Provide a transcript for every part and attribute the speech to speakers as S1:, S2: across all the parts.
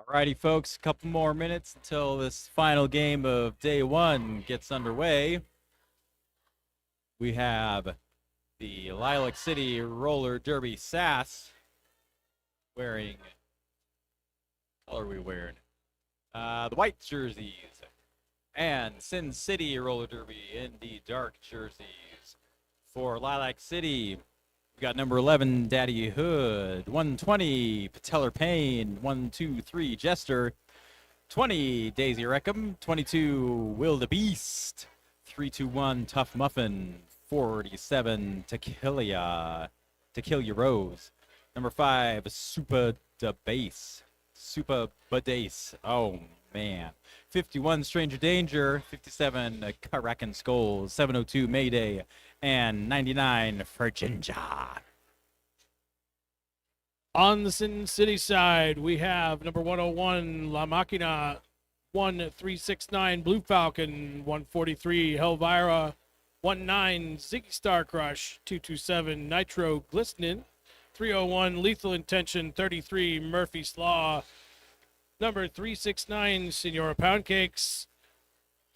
S1: Alrighty, folks, a couple more minutes until this final game of day one gets underway. We have the Lilac City Roller Derby Sass wearing, what color are we wearing? The white jerseys. And Sin City Roller Derby in the dark jerseys. For Lilac City, we got number 11, Daddy Hood. 120, Patellar Payne. 123, Jester. 20, Daisy Reckham. 22, Will the Beast. 321, Tough Muffin. 47, Tequila Rose. Number 5, Super da Bass. Super Badace. Oh, man. 51, Stranger Danger. 57, Karakan Skulls. 702, Mayday. And 99, Virginia.
S2: On the Sin City side, we have number 101, La Machina, 1369, Blue Falcon, 143, Helvira, 19, Ziggy Star Crush, 227, Nitro Glistening, 301, Lethal Intention, 33, Murphy Slaw, number 369, Senora Poundcakes,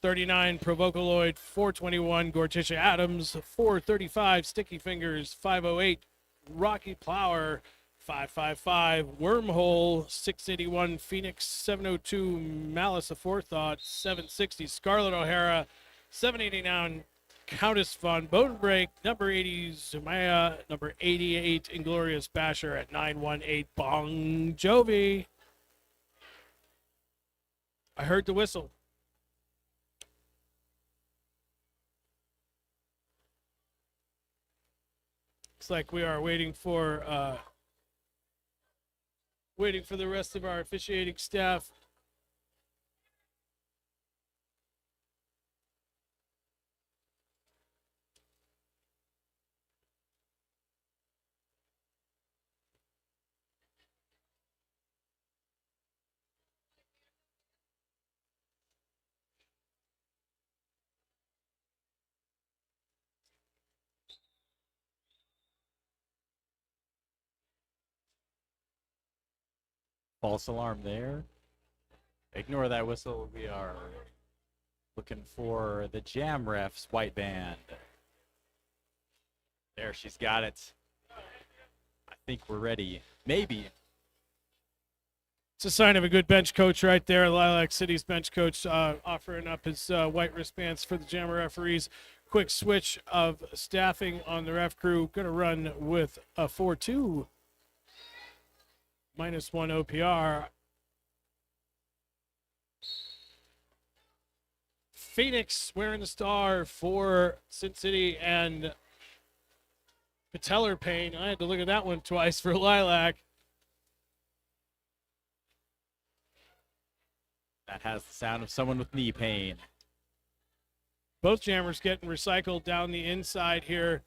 S2: 39, Provocaloid, 421, Gorticia Adams, 435, Sticky Fingers, 508, Rocky Plower, 555, Wormhole, 681, Phoenix, 702, Malice Aforethought, 760, Scarlet O'Hara, 789, Countess Von Bodenbreak, number 80, Zumaya, number 88, Inglorious Basher at 918, Bon Jovi. I heard the whistle. Looks like we are waiting for the rest of our officiating staff.
S1: False alarm there. Ignore that whistle. We are looking for the Jam Refs white band. There, she's got it. I think we're ready. Maybe.
S2: It's a sign of a good bench coach right there. Lilac City's bench coach offering up his white wristbands for the Jammer referees. Quick switch of staffing on the ref crew. Going to run with a 4-2. -1 OPR. Phoenix wearing the star for Sin City and Patellar Payne. I had to look at that one twice for Lilac.
S1: That has the sound of someone with knee pain.
S2: Both jammers getting recycled down the inside here.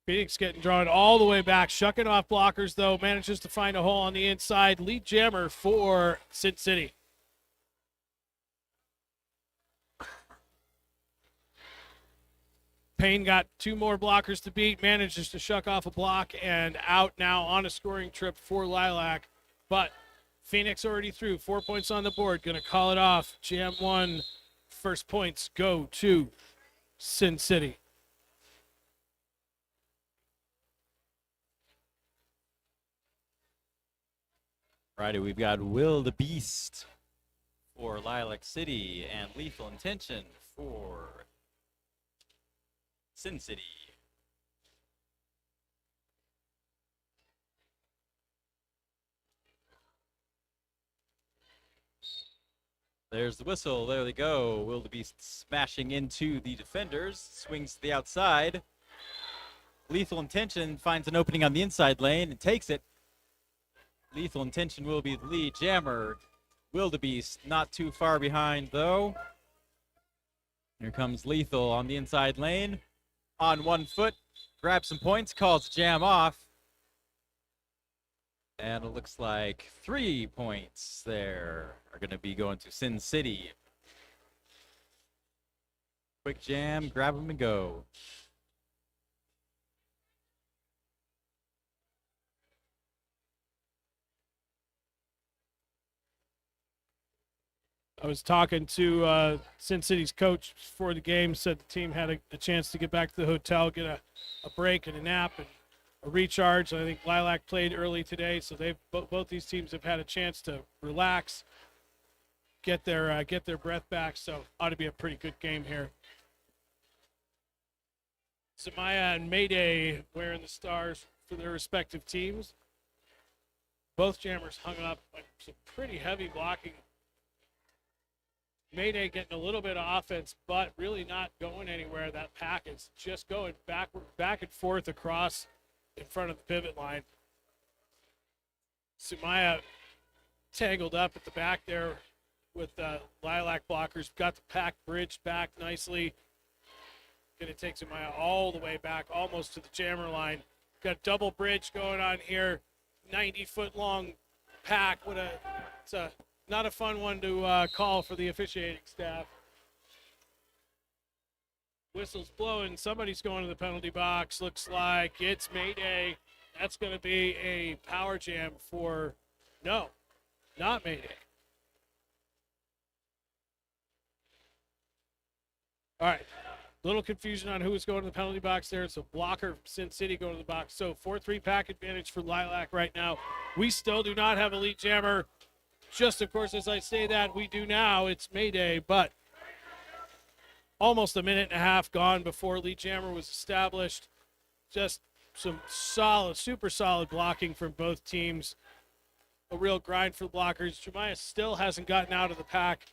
S2: Phoenix getting drawn all the way back, shucking off blockers, though, manages to find a hole on the inside. Lead jammer for Sin City. Payne got 2 more blockers to beat, manages to shuck off a block, and out now on a scoring trip for Lilac. But Phoenix already through, 4 points on the board, going to call it off. Jam 1, first points go to Sin City.
S1: Righty, we've got Will the Beast for Lilac City and Lethal Intention for Sin City. There's the whistle. There they go. Will the Beast smashing into the defenders. Swings to the outside. Lethal Intention finds an opening on the inside lane and takes it. Lethal Intention will be the lead jammer. Wildebeest not too far behind, though. Here comes Lethal on the inside lane. On 1 foot. Grabs some points. Calls jam off. And it looks like 3 points there are going to be going to Sin City. Quick jam. Grab them and go.
S2: I was talking to Sin City's coach before the game, said the team had a chance to get back to the hotel, get a break and a nap and a recharge. I think Lilac played early today, so both these teams have had a chance to relax, get their breath back, so ought to be a pretty good game here. Samaya and Mayday wearing the stars for their respective teams. Both jammers hung up like some pretty heavy blocking. Mayday getting a little bit of offense, but really not going anywhere. That pack is just going back and forth across in front of the pivot line. Sumaya tangled up at the back there with Lilac blockers. Got the pack bridged back nicely. Going to take Sumaya all the way back, almost to the jammer line. Got a double bridge going on here. 90-foot long pack. It's not a fun one to call for the officiating staff. Whistle's blowing. Somebody's going to the penalty box. Looks like it's Mayday. That's going to be a power jam for... No, not Mayday. All right. Little confusion on who was going to the penalty box there. It's a blocker from Sin City going to the box. So 4-3 pack advantage for Lilac right now. We still do not have a lead jammer. Just, of course, as I say that, we do now. It's Mayday, but almost a minute and a half gone before lead jammer was established. Just some solid, super solid blocking from both teams. A real grind for the blockers. Jemiah still hasn't gotten out of the pack.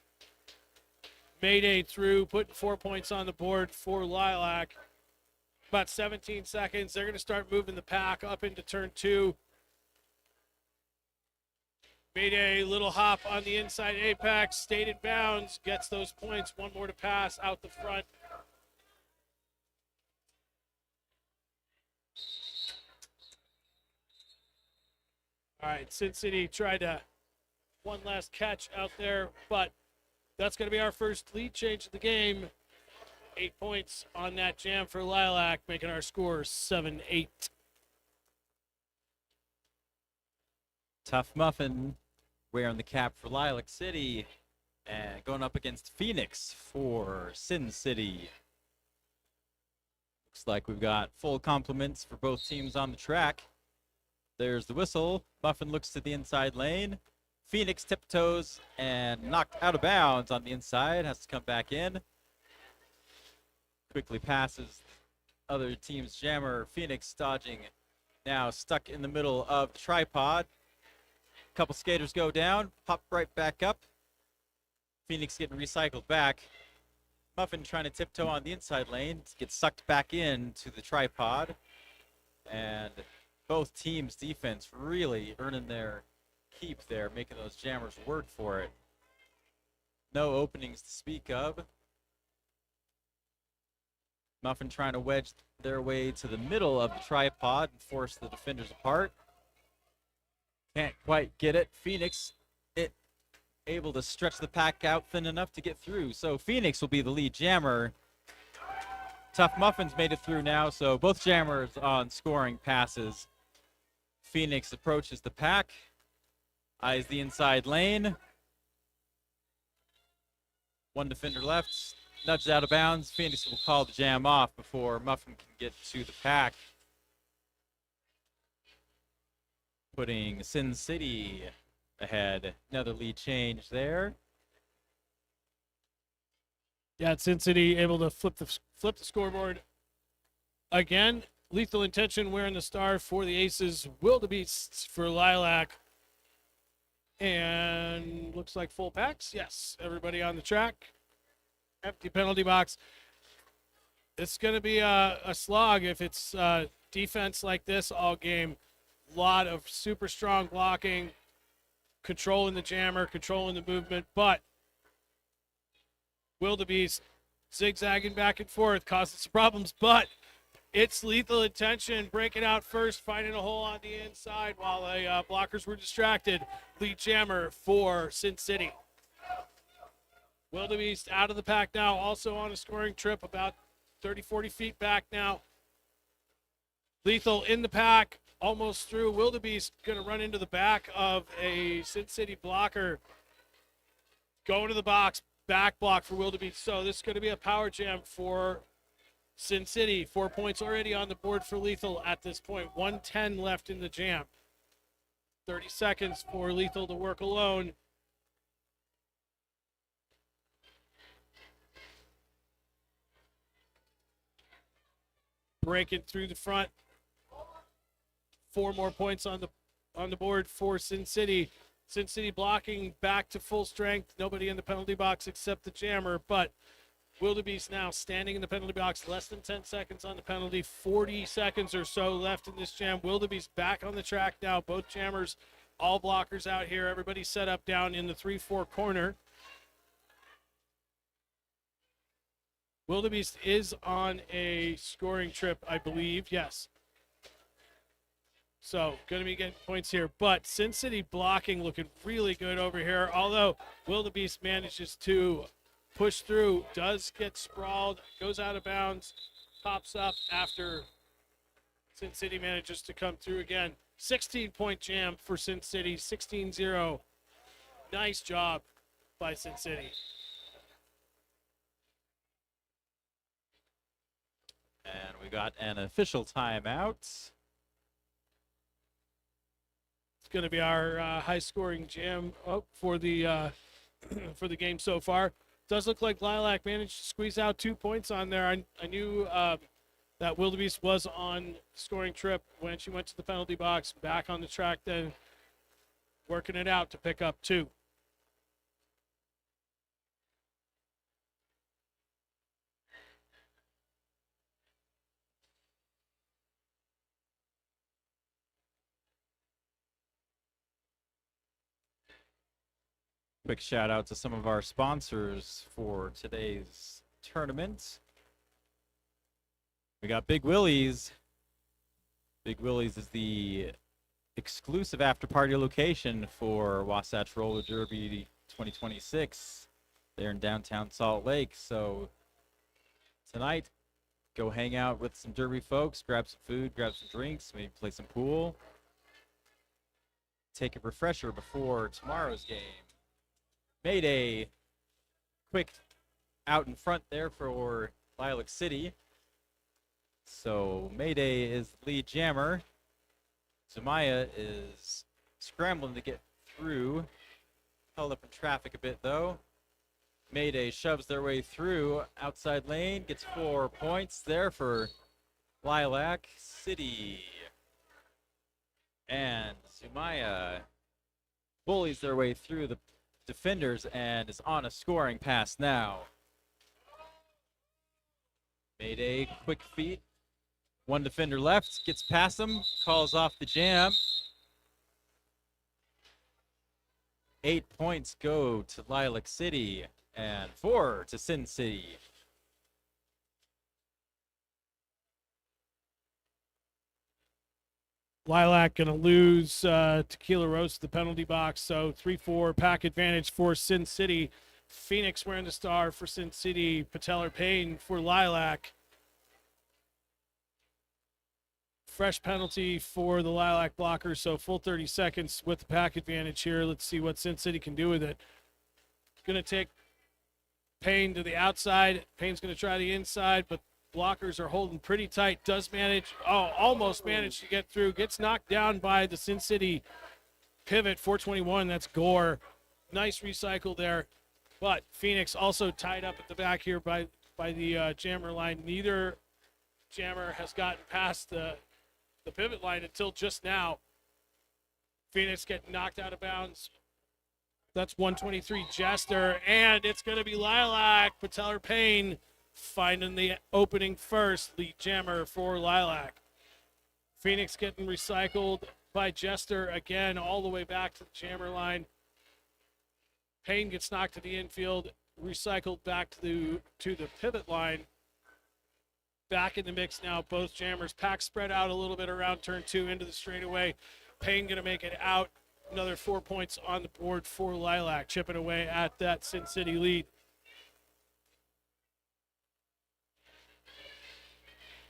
S2: Mayday through, putting 4 points on the board for Lilac. About 17 seconds. They're going to start moving the pack up into turn 2. Mayday, little hop on the inside apex, stayed in bounds, gets those points. One more to pass out the front. All right, Sin City tried to one last catch out there, but that's going to be our first lead change of the game. 8 points on that jam for Lilac, making our score 7-8.
S1: Tough Muffin wearing the cap for Lilac City and going up against Phoenix for Sin City. Looks like we've got full complements for both teams on the track. There's the whistle. Muffin looks to the inside lane. Phoenix tiptoes and knocked out of bounds on the inside. Has to come back in. Quickly passes other team's jammer. Phoenix dodging. Now stuck in the middle of the tripod. Couple skaters go down, pop right back up. Phoenix getting recycled back. Muffin trying to tiptoe on the inside lane, gets sucked back into the tripod. And both teams' defense really earning their keep there, making those jammers work for it. No openings to speak of. Muffin trying to wedge their way to the middle of the tripod and force the defenders apart. Can't quite get it. Phoenix able to stretch the pack out thin enough to get through. So Phoenix will be the lead jammer. Tough Muffins made it through now, so both jammers on scoring passes. Phoenix approaches the pack. Eyes the inside lane. One defender left. Nudged out of bounds. Phoenix will call the jam off before Muffin can get to the pack. Putting Sin City ahead. Another lead change there.
S2: Yeah, Sin City able to flip the scoreboard again. Lethal Intention wearing the star for the Aces. Wildebeest for Lilac. And looks like full packs. Yes, everybody on the track. Empty penalty box. It's going to be a slog if it's defense like this all game. Lot of super strong blocking, controlling the jammer, controlling the movement, but Wildebeest zigzagging back and forth, causing some problems, but it's Lethal Intention breaking out first, finding a hole on the inside while the blockers were distracted. Lead jammer for Sin City. Wildebeest out of the pack now, also on a scoring trip, about 30, 40 feet back now. Lethal in the pack, almost through. Wildebeest going to run into the back of a Sin City blocker. Going to the box, back block for Wildebeest. So this is going to be a power jam for Sin City. 4 points already on the board for Lethal at this point. 1:10 left in the jam. 30 seconds for Lethal to work alone. Breaking through the front. 4 more points on the board for Sin City. Sin City blocking back to full strength. Nobody in the penalty box except the jammer, but Wildebeest now standing in the penalty box. Less than 10 seconds on the penalty. 40 seconds or so left in this jam. Wildebeest back on the track now. Both jammers, all blockers out here. Everybody set up down in the 3-4 corner. Wildebeest is on a scoring trip, I believe. Yes. So, going to be getting points here. But Sin City blocking looking really good over here. Although Wildebeest manages to push through, does get sprawled, goes out of bounds, pops up after Sin City manages to come through again. 16-point jam for Sin City, 16-0. Nice job by Sin City.
S1: And we got an official timeout.
S2: It's going to be our high-scoring jam for the for the game so far. Does look like Lilac managed to squeeze out 2 points on there. I knew that Wildebeest was on scoring trip when she went to the penalty box. Back on the track then, working it out to pick up 2.
S1: Quick shout out to some of our sponsors for today's tournament. We got Big Willie's. Big Willie's is the exclusive after party location for Wasatch Roller Derby 2026. They're in downtown Salt Lake. So tonight, go hang out with some Derby folks, grab some food, grab some drinks, maybe play some pool. Take a refresher before tomorrow's game. Made a quick out in front there for Lilac City. So Mayday is the lead jammer. Zumaya is scrambling to get through. Held up in traffic a bit though. Mayday shoves their way through outside lane. Gets 4 points there for Lilac City. And Zumaya bullies their way through the defenders and is on a scoring pass now. Mayday, quick feet. 1 defender left, gets past him, calls off the jam. 8 points go to Lilac City and 4 to Sin City.
S2: Lilac going to lose Tequila Rose to the penalty box, so 3-4 pack advantage for Sin City. Phoenix wearing the star for Sin City. Patellar Payne for Lilac. Fresh penalty for the Lilac blocker, so full 30 seconds with the pack advantage here. Let's see what Sin City can do with it. Going to take Payne to the outside. Payne's going to try the inside, but blockers are holding pretty tight. Does manage, almost managed to get through. Gets knocked down by the Sin City pivot, 421. That's Gore. Nice recycle there. But Phoenix also tied up at the back here by the jammer line. Neither jammer has gotten past the pivot line until just now. Phoenix getting knocked out of bounds. That's 123 Jester, and it's going to be Lilac. Patellar Payne finding the opening first. Lead jammer for Lilac. Phoenix getting recycled by Jester again all the way back to the jammer line. Payne gets knocked to the infield, recycled back to the pivot line. Back in the mix now, both jammers. Pack spread out a little bit around turn 2 into the straightaway. Payne going to make it out. Another 4 points on the board for Lilac, chipping away at that Sin City lead.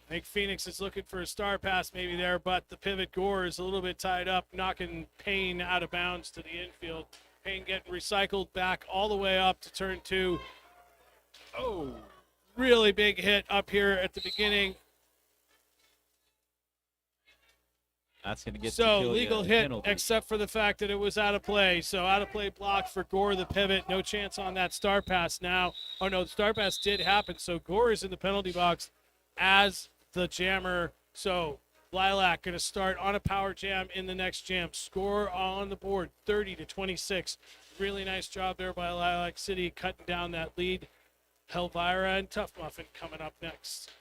S2: I think Phoenix is looking for a star pass maybe there, but the pivot Gore is a little bit tied up, knocking Payne out of bounds to the infield. Payne getting recycled back all the way up to turn 2. Oh, really big hit up here at the beginning.
S1: That's going to get
S2: So
S1: to
S2: legal
S1: a
S2: hit,
S1: penalty.
S2: except for the fact that it was out of play. So out of play block for Gore, the pivot. No chance on that star pass now. Oh no, the star pass did happen. So Gore is in the penalty box as the jammer. So Lilac going to start on a power jam in the next jam. Score on the board, 30-26. Really nice job there by Lilac City, cutting down that lead. Helvira and Tough Muffin coming up next.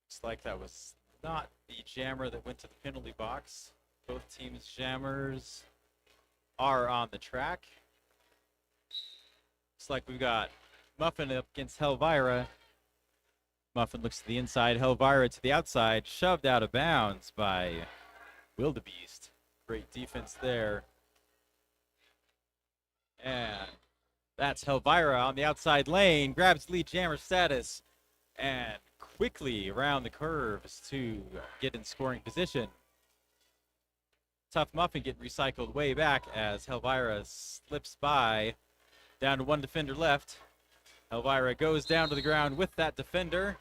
S1: Looks like that was not the jammer that went to the penalty box. Both teams' jammers are on the track. Looks like we've got Muffin up against Helvira. Muffin looks to the inside, Helvira to the outside, shoved out of bounds by Wildebeest. Great defense there. And that's Helvira on the outside lane, grabs lead jammer status, and quickly around the curves to get in scoring position. Tough Muffin getting recycled way back as Helvira slips by. Down to one defender left. Helvira goes down to the ground with that defender.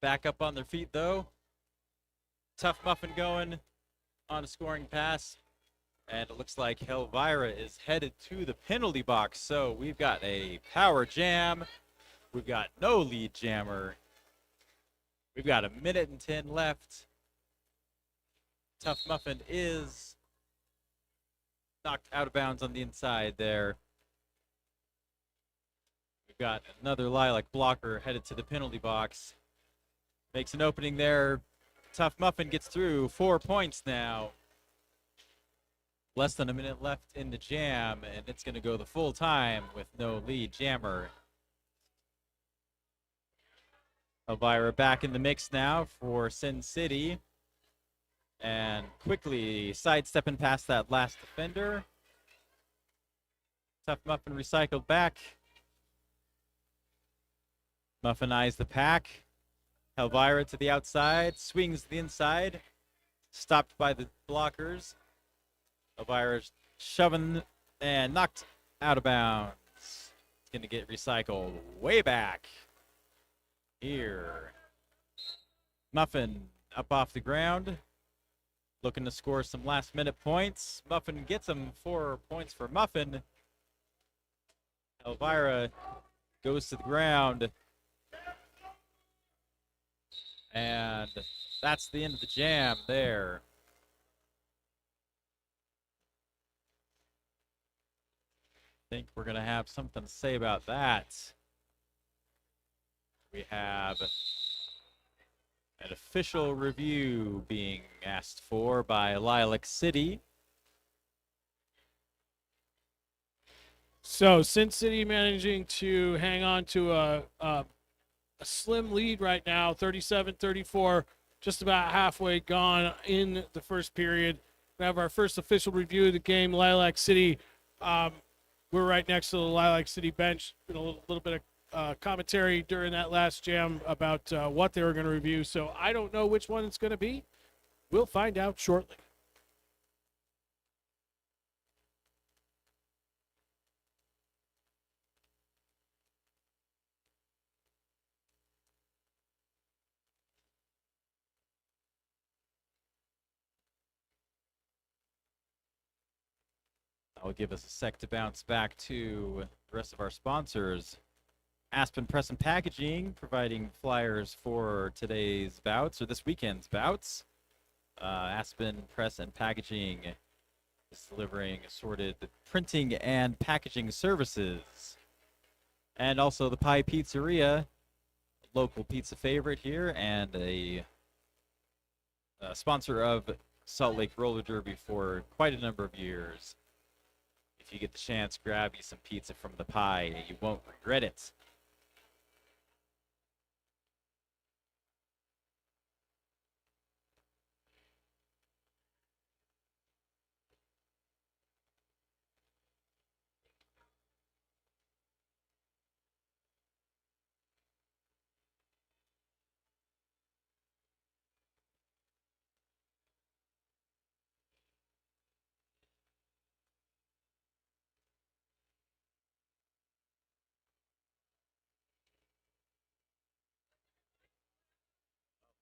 S1: Back up on their feet though. Tough Muffin going on a scoring pass. And it looks like Helvira is headed to the penalty box. So we've got a power jam. We've got no lead jammer. We've got 1:10 left. Tough Muffin is knocked out of bounds on the inside there. We've got another Lilac blocker headed to the penalty box. Makes an opening there. Tough Muffin gets through. 4 points now. Less than a minute left in the jam, and it's going to go the full time with no lead jammer. Elvira back in the mix now for Sin City. And quickly sidestepping past that last defender. Tough Muffin recycled back. Muffin eyes the pack. Elvira to the outside, swings to the inside. Stopped by the blockers. Elvira's shoving and knocked out of bounds. It's going to get recycled way back. Here. Muffin up off the ground. Looking to score some last minute points. Muffin gets them. 4 points for Muffin. Elvira goes to the ground. And that's the end of the jam there. I think we're going to have something to say about that. We have an official review being asked for by Lilac City.
S2: So Sin City managing to hang on to a slim lead right now, 37-34, just about halfway gone in the first period. We have our first official review of the game, Lilac City. We're right next to the Lilac City bench. A little bit of commentary during that last jam about what they were going to review. So I don't know which one it's going to be. We'll find out shortly.
S1: That'll give us a sec to bounce back to the rest of our sponsors. Aspen Press and Packaging, providing flyers for today's bouts, or this weekend's bouts. Aspen Press and Packaging is delivering assorted printing and packaging services. And also the Pie Pizzeria, local pizza favorite here, and a sponsor of Salt Lake Roller Derby for quite a number of years. If you get the chance, grab you some pizza from the Pie. You won't regret it.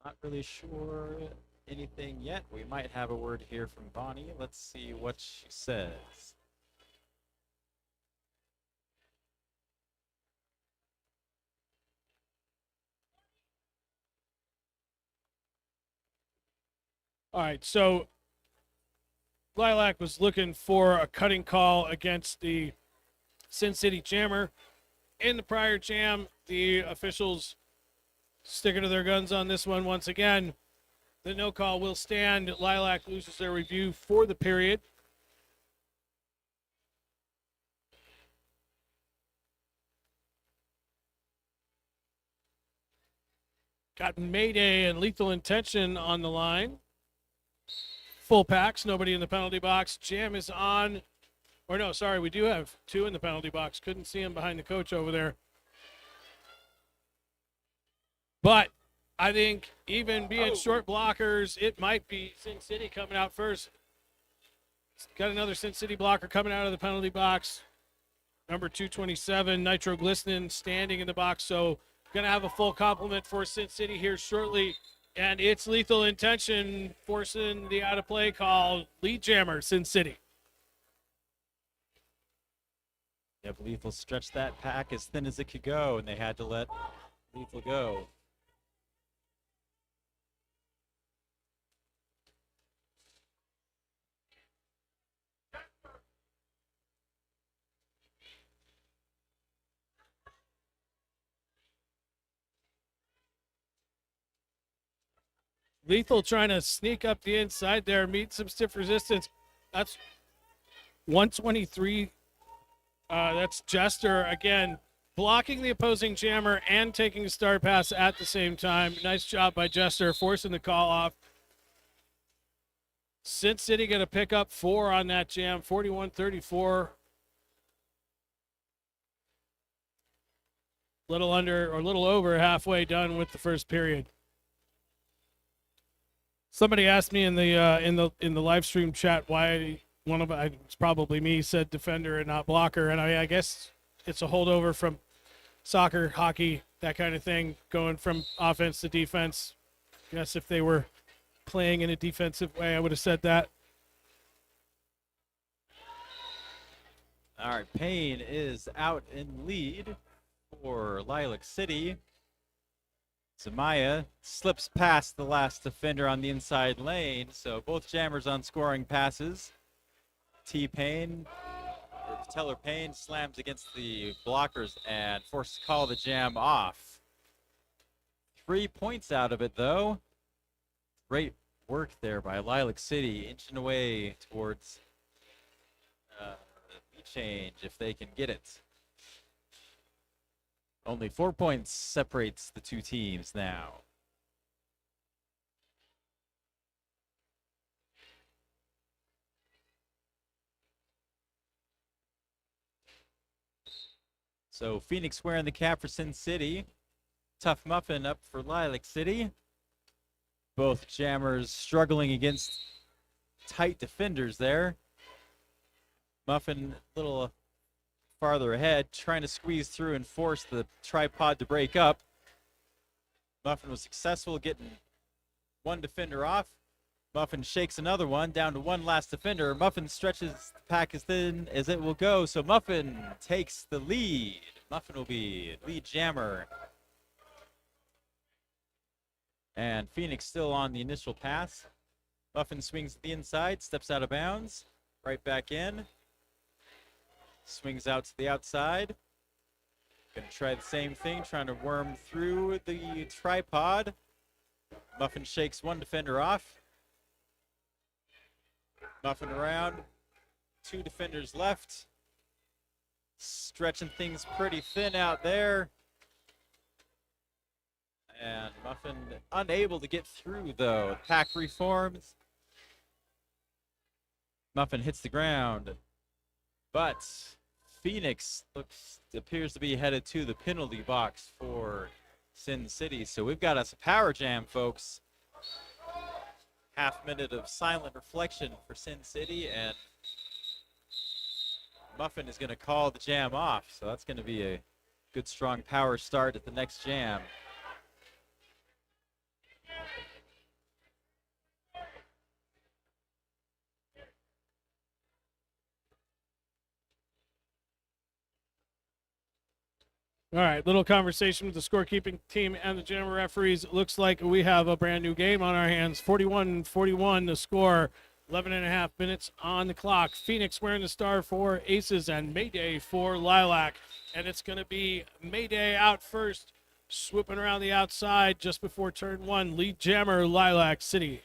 S1: Not really sure anything yet. We might have a word here from Bonnie. Let's see what she says.
S2: All right, so Lilac was looking for a cutting call against the Sin City Jammer. In the prior jam, the officials sticking to their guns on this one once again. The no call will stand. Lilac loses their review for the period. Got Mayday and Lethal Intention on the line. Full packs, nobody in the penalty box. Jam is on. Or no, sorry, we do have 2 in the penalty box. Couldn't see him behind the coach over there. But I think even being short blockers, it might be Sin City coming out first. Got another Sin City blocker coming out of the penalty box. Number 227, Nitroglicerin, standing in the box. So going to have a full complement for Sin City here shortly. And it's Lethal Intention forcing the out-of-play call. Lead jammer, Sin City.
S1: Yep, Lethal stretched that pack as thin as it could go, and they had to let Lethal go.
S2: Lethal trying to sneak up the inside there, meet some stiff resistance. That's 123. That's Jester again, blocking the opposing jammer and taking a star pass at the same time. Nice job by Jester, forcing the call off. Sin City going to pick up 4 on that jam, 41-34. Little under or little over halfway done with the first period. Somebody asked me in the live stream chat why it's probably me, said defender and not blocker, and I guess it's a holdover from soccer, hockey, that kind of thing, going from offense to defense. I guess if they were playing in a defensive way, I would have said that.
S1: All right, Payne is out in lead for Lilac City. Zamaya slips past the last defender on the inside lane, so both jammers on scoring passes. Teller Payne slams against the blockers and forced to call the jam off. 3 points out of it, though. Great work there by Lilac City, inching away towards the lead change if they can get it. Only 4 points separates the two teams now. So Phoenix wearing the cap for Sin City. Tough Muffin up for Lilac City. Both jammers struggling against tight defenders there. Muffin a little farther ahead, trying to squeeze through and force the tripod to break up. Muffin was successful getting one defender off. Muffin shakes another one, down to one last defender. Muffin stretches the pack as thin as it will go, so Muffin takes the lead. Muffin will be lead jammer. And Phoenix still on the initial pass. Muffin swings to the inside, steps out of bounds, right back in. Swings out to the outside. Gonna try the same thing, trying to worm through the tripod. Muffin shakes one defender off. Muffin around. 2 defenders left. Stretching things pretty thin out there. And Muffin unable to get through, though. Pack reforms. Muffin hits the ground. But Phoenix appears to be headed to the penalty box for Sin City. So we've got us a power jam, folks. Half minute of silent reflection for Sin City, and Muffin is going to call the jam off. So that's going to be a good, strong power start at the next jam.
S2: All right, little conversation with the scorekeeping team and the Jammer referees. It looks like we have a brand new game on our hands. 41-41 the score. 11 and a half minutes on the clock. Phoenix wearing the star for Aces and Mayday for Lilac. And it's going to be Mayday out first, swooping around the outside just before turn one. Lead jammer, Lilac City.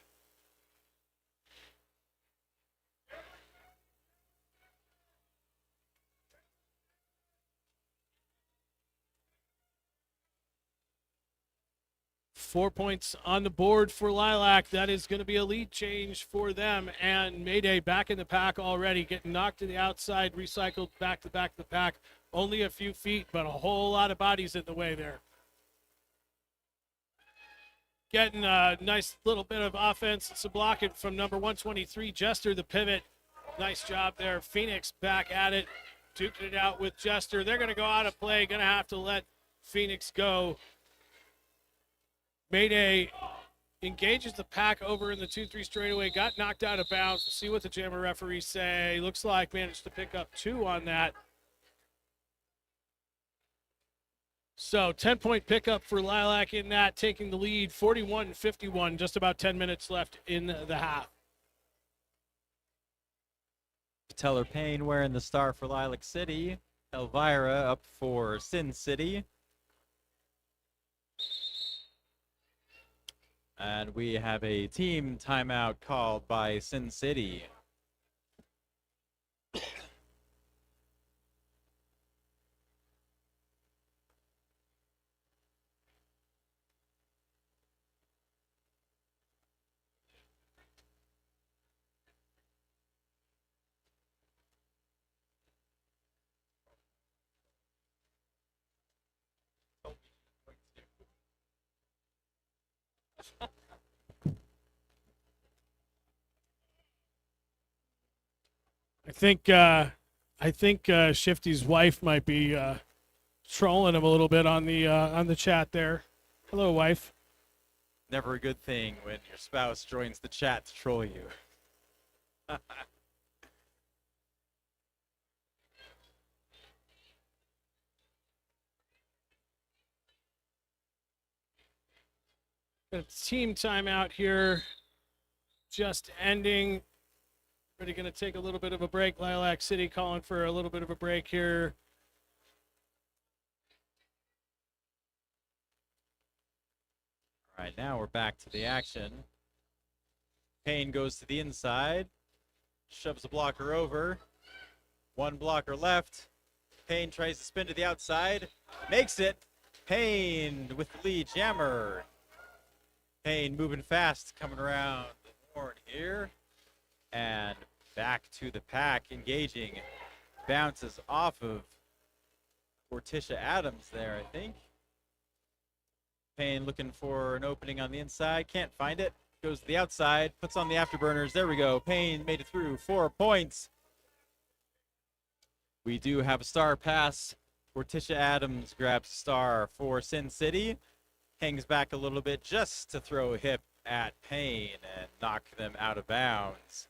S2: Four points on the board for Lilac. That is going to be a lead change for them. And Mayday back in the pack already, getting knocked to the outside, recycled back to back to the pack. Only a few feet, but a whole lot of bodies in the way there. Getting a nice little bit of offense. It's a blocking from number 123, Jester, the pivot. Nice job there. Phoenix back at it, duking it out with Jester. They're going to go out of play, going to have to let Phoenix go. Mayday engages the pack over in the 2-3 straightaway, got knocked out of bounds. We'll see what the Jammer referees say. Looks like managed to pick up 2 on that. So 10-point pickup for Lilac in that, taking the lead 41-51, just about 10 minutes left in the half.
S1: Teller Payne wearing the star for Lilac City. Elvira up for Sin City. And we have a team timeout called by Sin City.
S2: I think Shifty's wife might be trolling him a little bit on the chat there. Hello, wife.
S1: Never a good thing when your spouse joins the chat to troll you.
S2: Team timeout here, just ending. Everybody going to take a little bit of a break. Lilac City calling for a little bit of a break here.
S1: All right, now we're back to the action. Payne goes to the inside, shoves a blocker over. One blocker left. Payne tries to spin to the outside, makes it. Payne with the lead jammer. Payne moving fast, coming around the horn here. And back to the pack, engaging. Bounces off of Morticia Adams there, I think. Payne looking for an opening on the inside, can't find it. Goes to the outside, puts on the afterburners. There we go. Payne made it through. 4 points. We do have a star pass. Morticia Adams grabs star for Sin City. Hangs back a little bit just to throw a hip at Payne and knock them out of bounds.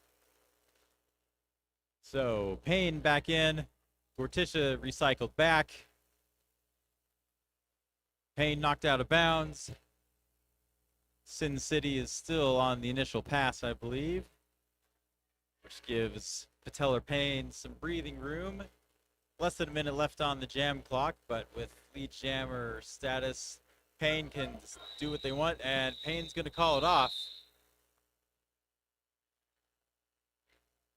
S1: So Payne back in. Morticia recycled back. Payne knocked out of bounds. Sin City is still on the initial pass, I believe, which gives Patellar Payne some breathing room. Less than a minute left on the jam clock, but with lead jammer status, Payne can do what they want, and Payne's going to call it off.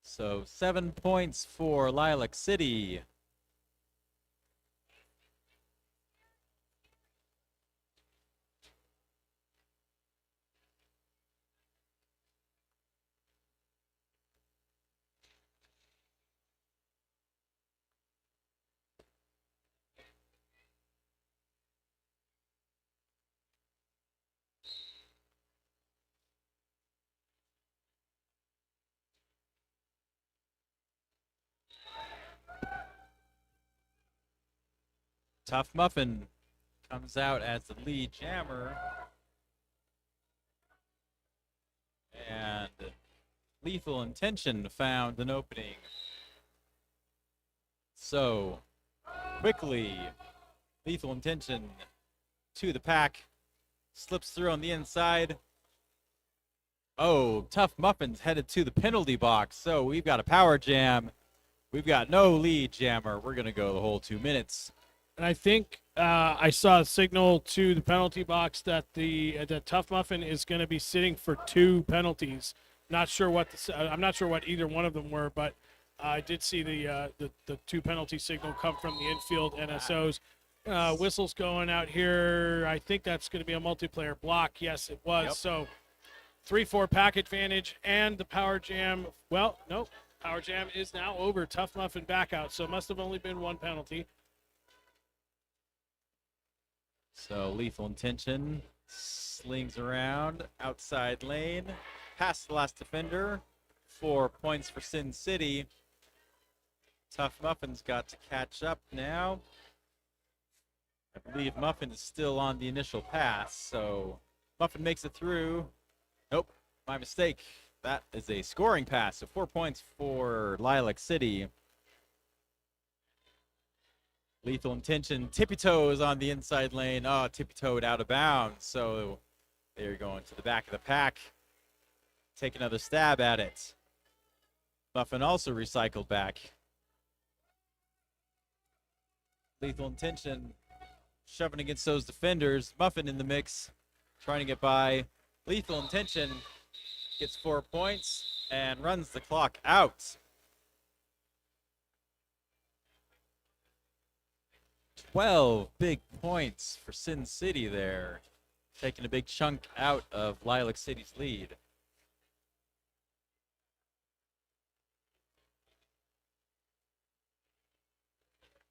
S1: So 7 points for Lilac City. Tough Muffin comes out as the lead jammer. And Lethal Intention found an opening. So, quickly, Lethal Intention to the pack. Slips through on the inside. Oh, Tough Muffins headed to the penalty box. So we've got a power jam. We've got no lead jammer. We're going to go the whole 2 minutes.
S2: And I think I saw a signal to the penalty box that the Tough Muffin is going to be sitting for 2 penalties. Not sure what I'm not sure what either one of them were, but I did see the 2 penalty signal come from the infield NSOs. Whistles going out here. I think that's going to be a multiplayer block. Yes, it was.
S1: Yep.
S2: So 3-4 pack advantage and the power jam. Well, no, power jam is now over. Tough Muffin back out. So it must have only been 1 penalty.
S1: So Lethal Intention slings around outside lane, past the last defender. 4 points for Sin City. Tough Muffin's got to catch up now. I believe Muffin is still on the initial pass, so Muffin makes it through. Nope, my mistake. That is a scoring pass, so 4 points for Lilac City. Lethal Intention, tippy toes on the inside lane. Oh, tippy toed out of bounds. So they're going to the back of the pack. Take another stab at it. Muffin also recycled back. Lethal Intention shoving against those defenders. Muffin in the mix, trying to get by. Lethal Intention gets 4 points and runs the clock out. 12 big points for Sin City there, taking a big chunk out of Lilac City's lead.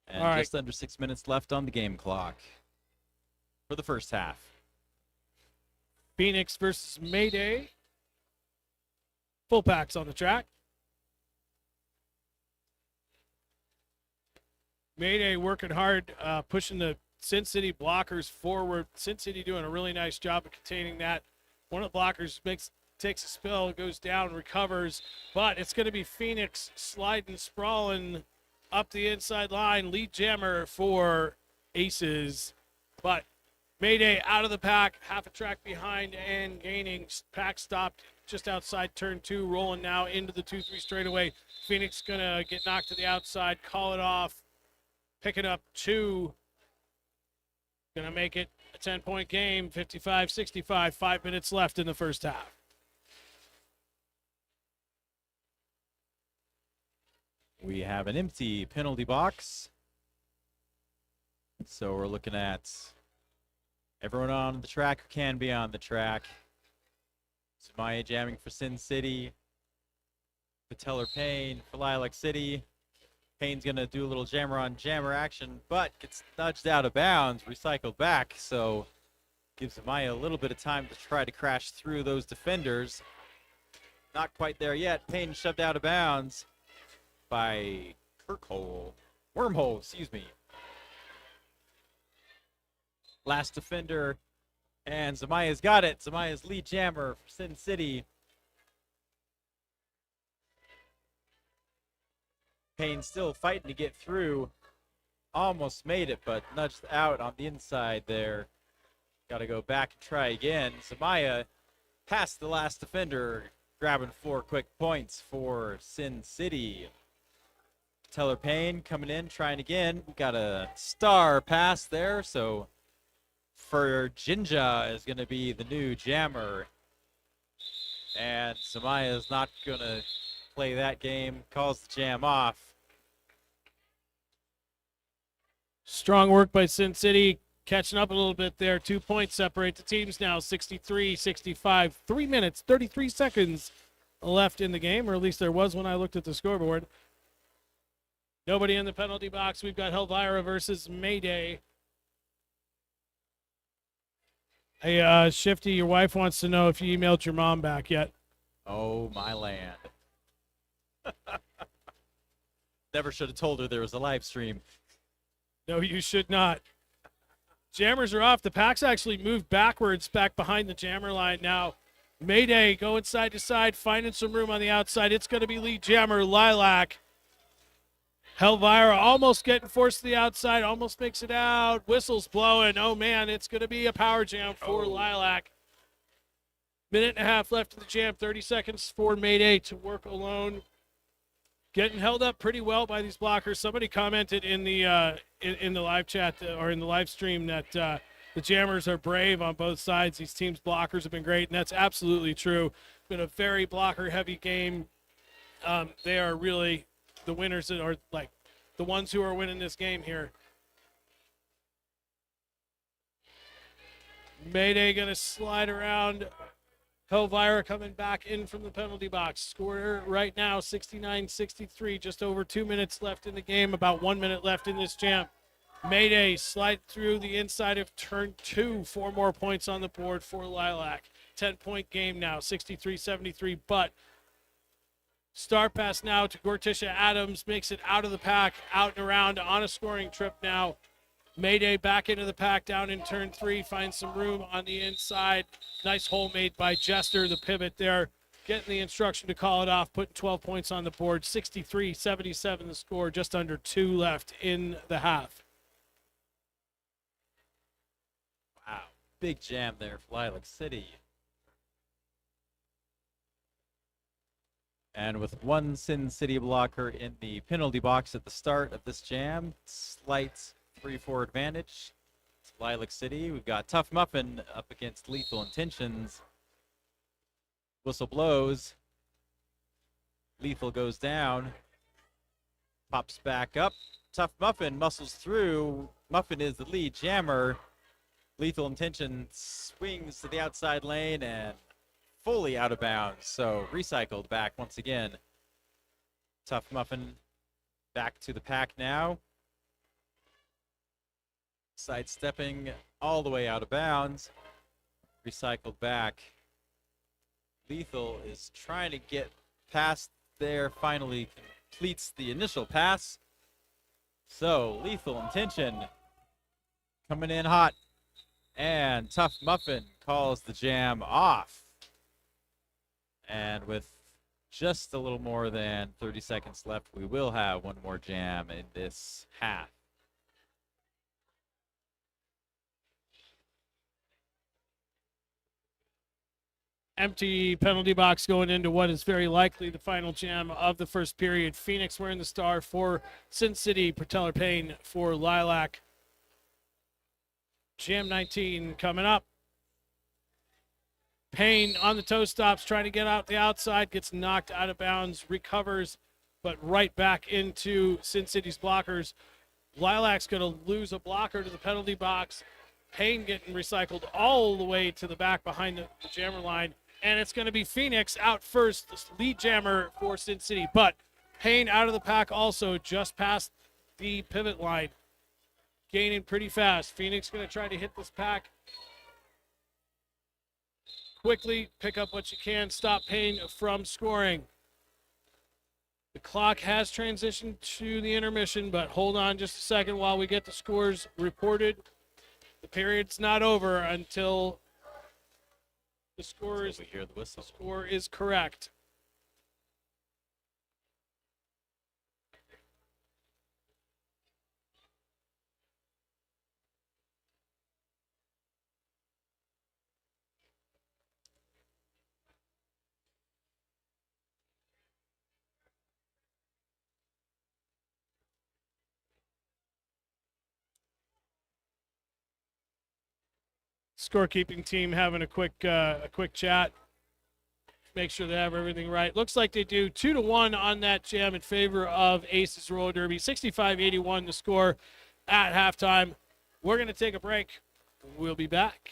S1: And just under 6 minutes left on the game clock for the first half.
S2: Phoenix versus Mayday. Full packs on the track. Mayday working hard, pushing the Sin City blockers forward. Sin City doing a really nice job of containing that. One of the blockers takes a spill, goes down, recovers, but it's going to be Phoenix sliding, sprawling up the inside line. Lead jammer for Aces, but Mayday out of the pack, half a track behind and gaining. Pack stopped just outside turn 2, rolling now into the 2-3 straightaway. Phoenix going to get knocked to the outside, call it off. Picking up 2. Going to make it a 10-point game, 55-65. 5 minutes left in the first half.
S1: We have an empty penalty box. So we're looking at everyone on the track who can be on the track. Samaya jamming for Sin City. Patellar Payne for Lilac City. Payne's going to do a little jammer on jammer action, but gets nudged out of bounds, recycled back, so gives Amaya a little bit of time to try to crash through those defenders. Not quite there yet. Payne shoved out of bounds by Wormhole, excuse me. Last defender, and Zamaya's got it. Zamaya's lead jammer for Sin City. Payne still fighting to get through. Almost made it, but nudged out on the inside there. Got to go back and try again. Zamaya past the last defender, grabbing 4 quick points for Sin City. Teller Payne coming in, trying again. Got a star pass there, so for Jinja is going to be the new jammer. And Zamaya is not going to play that game, calls the jam off.
S2: Strong work by Sin City, catching up a little bit there. 2 points separate the teams now, 63-65. 3 minutes, 33 seconds left in the game, or at least there was when I looked at the scoreboard. Nobody in the penalty box. We've got Helvira versus Mayday. Hey, Shifty, your wife wants to know if you emailed your mom back yet.
S1: Oh, my land. Never should have told her there was a live stream.
S2: No, you should not. Jammers are off. The pack's actually moved backwards back behind the jammer line now. Mayday going side to side, finding some room on the outside. It's going to be lead jammer Lilac. Helvira almost getting forced to the outside, almost makes it out. Whistle's blowing. Oh, man, it's going to be a power jam for Lilac. Minute and a half left in the jam, 30 seconds for Mayday to work alone. Getting held up pretty well by these blockers. Somebody commented in the live chat or in the live stream that the jammers are brave on both sides. These teams' blockers have been great, and that's absolutely true. It's been a very blocker-heavy game. They are really the winners that are like the ones who are winning this game here. Mayday going to slide around. Helvira coming back in from the penalty box. Score right now, 69-63. Just over 2 minutes left in the game. About 1 minute left in this jam. Mayday slide through the inside of turn 2. 4 more points on the board for Lilac. 10-point game now, 63-73. But start pass now to Gortisha Adams. Makes it out of the pack, out and around on a scoring trip now. Mayday back into the pack down in turn 3. Finds some room on the inside. Nice hole made by Jester, the pivot there. Getting the instruction to call it off, putting 12 points on the board. 63-77 the score, just under 2 left in the half.
S1: Wow, big jam there for Lilac City. And with one Sin City blocker in the penalty box at the start of this jam, slight 3-4 advantage. It's Lilac City. We've got Tough Muffin up against Lethal Intentions. Whistle blows. Lethal goes down. Pops back up. Tough Muffin muscles through. Muffin is the lead jammer. Lethal Intention swings to the outside lane and fully out of bounds. So recycled back once again. Tough Muffin back to the pack now. Sidestepping all the way out of bounds. Recycled back. Lethal is trying to get past there. Finally completes the initial pass. So Lethal Intention coming in hot. And Tough Muffin calls the jam off. And with just a little more than 30 seconds left, we will have one more jam in this half.
S2: Empty penalty box going into what is very likely the final jam of the first period. Phoenix wearing the star for Sin City, Patellar Payne for Lilac. Jam 19 coming up. Payne on the toe stops, trying to get out the outside, gets knocked out of bounds, recovers, but right back into Sin City's blockers. Lilac's going to lose a blocker to the penalty box. Payne getting recycled all the way to the back behind the jammer line. And it's going to be Phoenix out first, the lead jammer for Sin City. But Payne out of the pack also, just past the pivot line. Gaining pretty fast. Phoenix going to try to hit this pack quickly, pick up what you can, stop Payne from scoring. The clock has transitioned to the intermission, but hold on just a second while we get the scores reported. The period's not over until the score is,
S1: we hear the whistle.
S2: the score is correct. Scorekeeping team having a quick chat. Make sure they have everything right. Looks like they do. 2-1 on that jam in favor of Aces Roller Derby. 65-81 the score at halftime. We're going to take a break. We'll be back.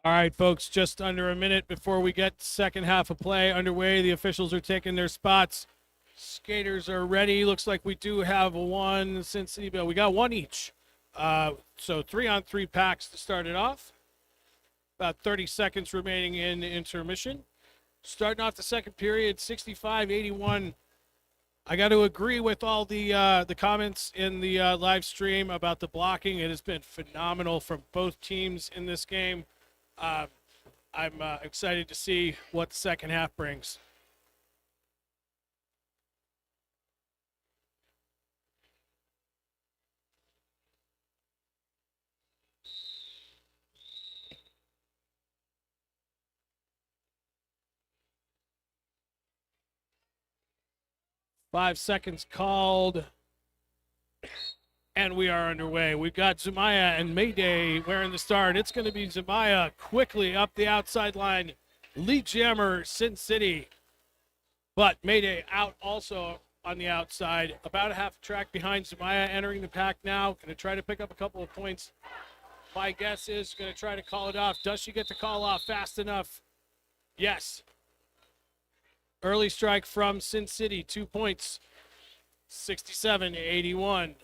S2: All right, folks, just under a minute before we get second half of play underway. The officials are taking their spots. Skaters are ready. Looks like we do have one Cincinnati bill. We got one each. So 3-on-3 packs to start it off. About 30 seconds remaining in intermission. Starting off the second period, 65-81. I got to agree with all the comments in the live stream about the blocking. It has been phenomenal from both teams in this game. I'm excited to see what the second half brings. Five seconds called, and we are underway. We've got Zumaya and Mayday wearing the start. It's going to be Zumaya quickly up the outside line. Lead jammer, Sin City. But Mayday out also on the outside. About a half track behind Zumaya, entering the pack now. Going to try to pick up a couple of points. My guess is going to try to call it off. Does she get the call off fast enough? Yes. Early strike from Sin City, 2 points, 67-81.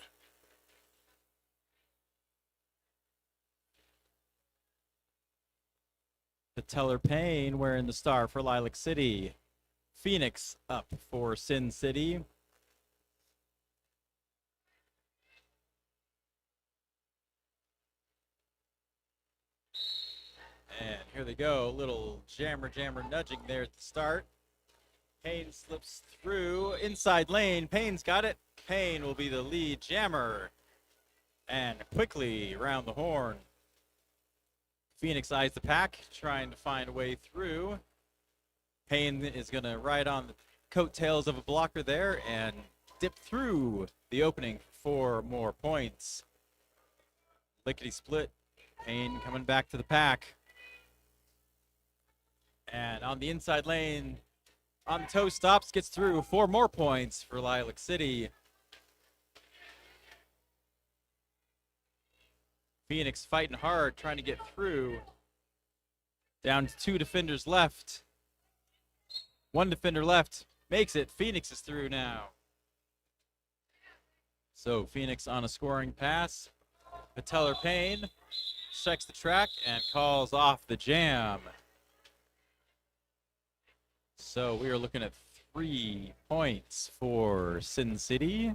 S1: Patellar Payne wearing the star for Lilac City. Phoenix up for Sin City. And here they go. Little jammer nudging there at the start. Payne slips through inside lane. Payne's got it. Payne will be the lead jammer. And quickly around the horn. Phoenix eyes the pack, trying to find a way through. Payne is going to ride on the coattails of a blocker there and dip through the opening for 4 more points. Lickety split. Payne coming back to the pack. And on the inside lane, on the toe stops, gets through. 4 more points for Lilac City. Phoenix fighting hard, trying to get through. Down to 2 defenders left. 1 defender left. Makes it. Phoenix is through now. So Phoenix on a scoring pass. Patellar Payne checks the track and calls off the jam. So we are looking at 3 points for Sin City.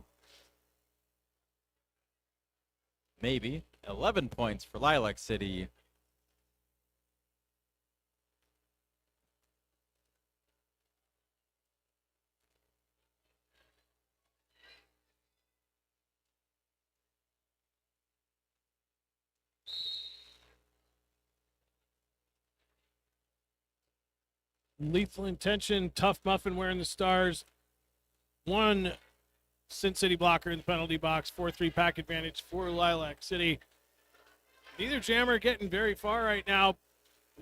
S1: Maybe 11 points for Lilac City.
S2: Lethal Intention, Tough Muffin wearing the stars. 1 Sin City blocker in the penalty box. 4-3 pack advantage for Lilac City. Neither jammer getting very far right now.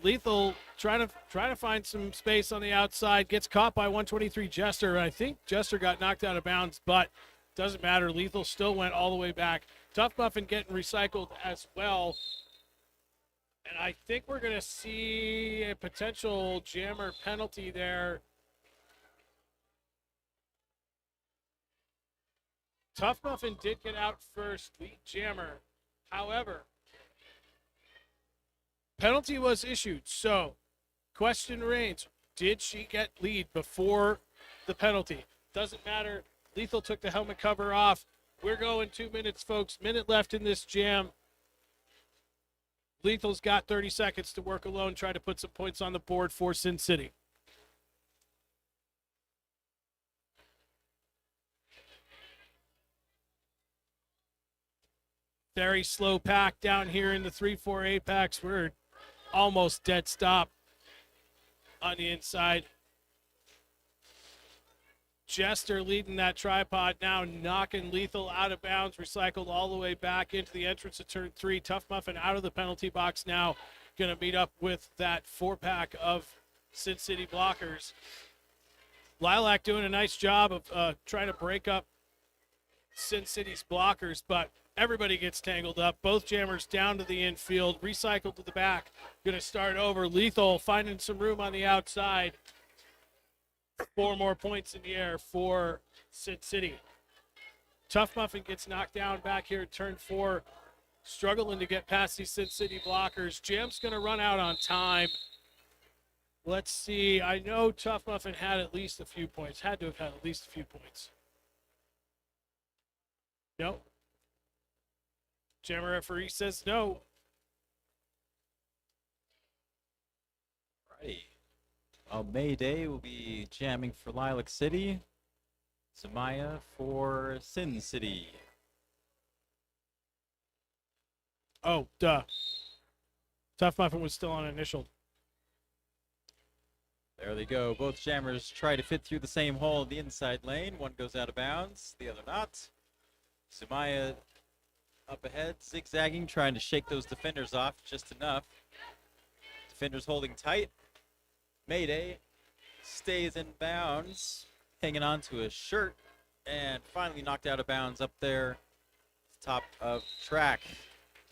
S2: Lethal trying to find some space on the outside. Gets caught by 123 Jester. I think Jester got knocked out of bounds, but doesn't matter. Lethal still went all the way back. Tough Muffin getting recycled as well. And I think we're going to see a potential jammer penalty there. Tough Muffin did get out first, lead jammer. However, penalty was issued. So, question reigns, did she get lead before the penalty? Doesn't matter. Lethal took the helmet cover off. We're going 2 minutes, folks. Minute left in this jam. Lethal's got 30 seconds to work alone, try to put some points on the board for Sin City. Very slow pack down here in the 3-4 Apex. We're almost dead stop on the inside. Jester leading that tripod now, knocking Lethal out of bounds, recycled all the way back into the entrance of turn 3. Tough Muffin out of the penalty box now, going to meet up with that 4-pack of Sin City blockers. Lilac doing a nice job of trying to break up Sin City's blockers, but everybody gets tangled up. Both jammers down to the infield, recycled to the back. Going to start over. Lethal finding some room on the outside. 4 more points in the air for Sin City. Tough Muffin gets knocked down back here at turn 4. Struggling to get past these Sin City blockers. Jam's going to run out on time. Let's see. I know Tough Muffin had at least a few points. Had to have had at least a few points. Nope. Jammer referee says no.
S1: Righty. Well, Mayday will be jamming for Lilac City. Samaya for Sin City.
S2: Oh, duh. Tough Muffin was still on initial.
S1: There they go. Both jammers try to fit through the same hole in the inside lane. One goes out of bounds, the other not. Sumaya up ahead, zigzagging, trying to shake those defenders off just enough. Defenders holding tight. Mayday stays in bounds, hanging on to his shirt, and finally knocked out of bounds up there, top of track.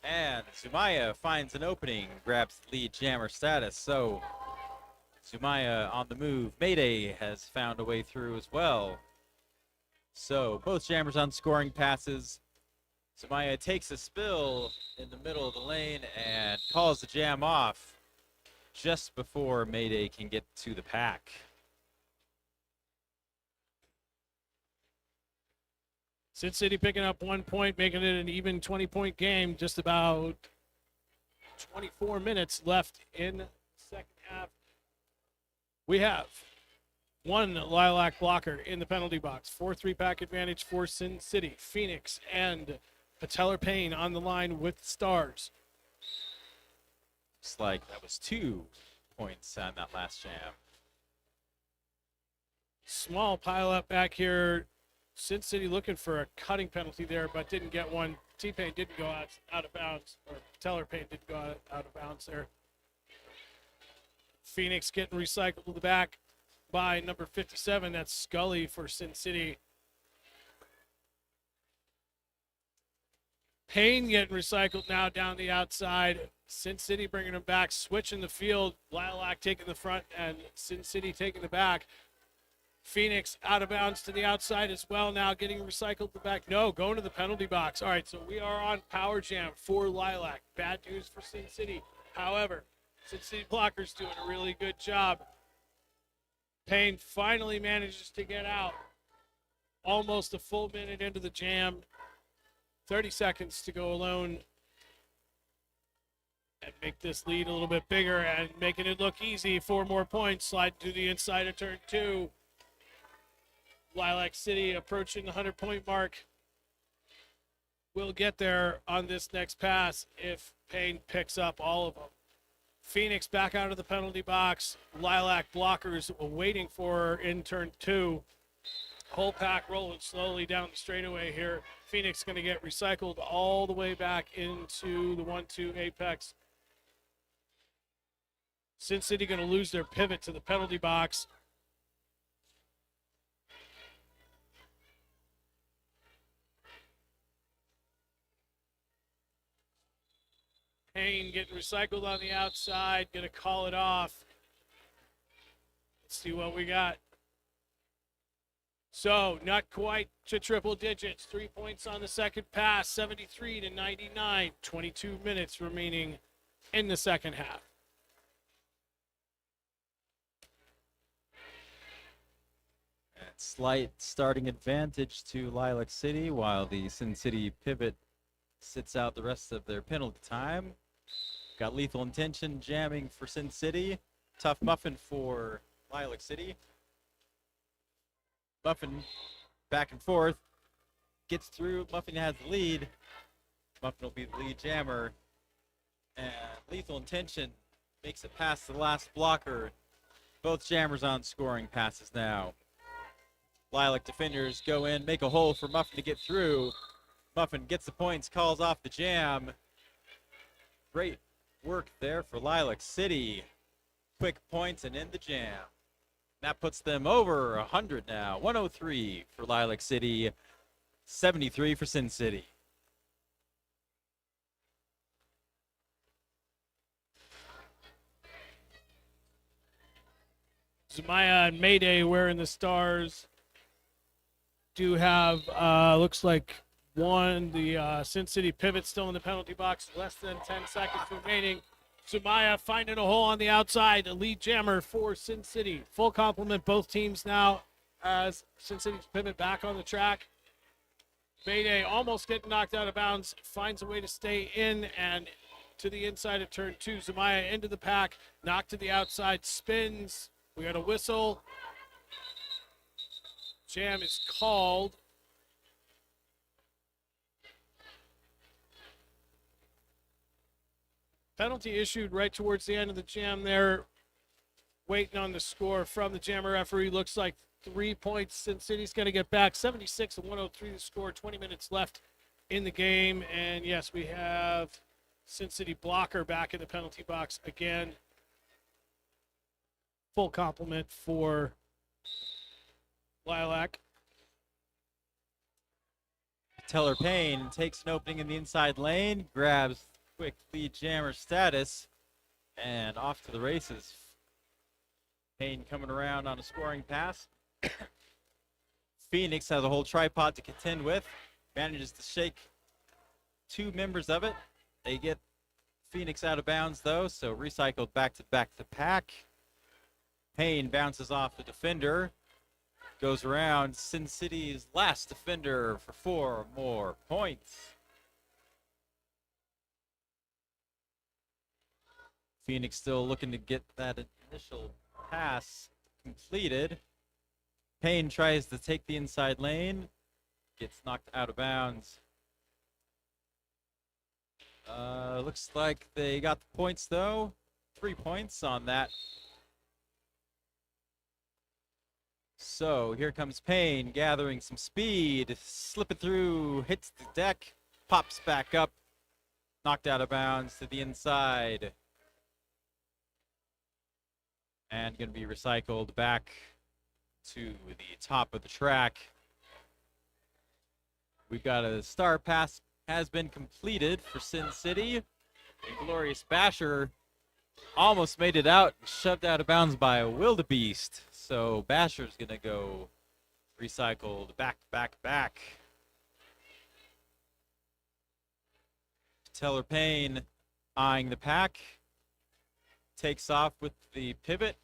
S1: And Sumaya finds an opening, grabs the lead jammer status. So Sumaya on the move. Mayday has found a way through as well. So both jammers on scoring passes. Sumaya takes a spill in the middle of the lane and calls the jam off just before Mayday can get to the pack.
S2: Sin City picking up 1 point, making it an even 20-point game. Just about 24 minutes left in the second half. We have one Lilac blocker in the penalty box. 4-3 pack advantage for Sin City. Phoenix and Patellar Payne on the line with stars.
S1: Looks like that was 2 points on that last jam.
S2: Small pile up back here. Sin City looking for a cutting penalty there, but didn't get one. T-Payne didn't go out of bounds, or Patellar Payne didn't go out of bounds there. Phoenix getting recycled to the back by number 57. That's Scully for Sin City. Payne getting recycled now down the outside. Sin City bringing him back, switching the field. Lilac taking the front and Sin City taking the back. Phoenix out of bounds to the outside as well now, getting recycled to the back. No, going to the penalty box. All right, so we are on power jam for Lilac. Bad news for Sin City. However, Sin City blockers doing a really good job. Payne finally manages to get out. Almost a full minute into the jam. 30 seconds to go alone and make this lead a little bit bigger and making it look easy. 4 more points. Slide to the inside of turn 2. Lilac City approaching the 100-point mark. We'll get there on this next pass if Payne picks up all of them. Phoenix back out of the penalty box. Lilac blockers waiting for her in turn 2. Whole pack rolling slowly down the straightaway here. Phoenix going to get recycled all the way back into the 1-2 apex. Sin City going to lose their pivot to the penalty box. Payne getting recycled on the outside, going to call it off. Let's see what we got. So, not quite to triple digits. 3 points on the second pass, 73 to 99. 22 minutes remaining in the second half.
S1: And slight starting advantage to Lilac City while the Sin City pivot sits out the rest of their penalty time. Got Lethal Intention jamming for Sin City. Tough Muffin for Lilac City. Muffin back and forth. Gets through. Muffin has the lead. Muffin will be the lead jammer. And Lethal Intention makes it past the last blocker. Both jammers on scoring passes now. Lilac defenders go in, make a hole for Muffin to get through. Muffin gets the points, calls off the jam. Great work there for Lilac City. Quick points and in the jam. That puts them over 100 now. 103 for Lilac City. 73 for Sin City.
S2: Zamaya and Mayday wearing the stars. Do have, looks like the Sin City pivot still in the penalty box. Less than 10 seconds remaining. Zamaya finding a hole on the outside. A lead jammer for Sin City. Full complement both teams now as Sin City's pivot back on the track. Mayday almost getting knocked out of bounds. Finds a way to stay in and to the inside of turn 2. Zamaya into the pack. Knocked to the outside. Spins. We got a whistle. Jam is called. Penalty issued right towards the end of the jam there. Waiting on the score from the jammer referee. Looks like 3 points. Sin City's going to get back. 76-103 the score. 20 minutes left in the game. And yes, we have Sin City blocker back in the penalty box again. Full complement for Lilac.
S1: Teller Payne takes an opening in the inside lane, grabs quick lead jammer status, and off to the races. Payne coming around on a scoring pass. Phoenix has a whole tripod to contend with, manages to shake 2 members of it. They get Phoenix out of bounds though, so recycled back to the pack. Payne bounces off the defender, goes around Sin City's last defender for 4 more points. Phoenix still looking to get that initial pass completed. Payne tries to take the inside lane, gets knocked out of bounds. Looks like they got the points though. 3 points on that. So here comes Payne, gathering some speed, slipping through, hits the deck, pops back up, knocked out of bounds to the inside. And going to be recycled back to the top of the track. We've got a star pass has been completed for Sin City. And Glorious Basher almost made it out, shoved out of bounds by a wildebeest. So Basher's going to go recycled back. Teller Payne eyeing the pack. Takes off with the pivot.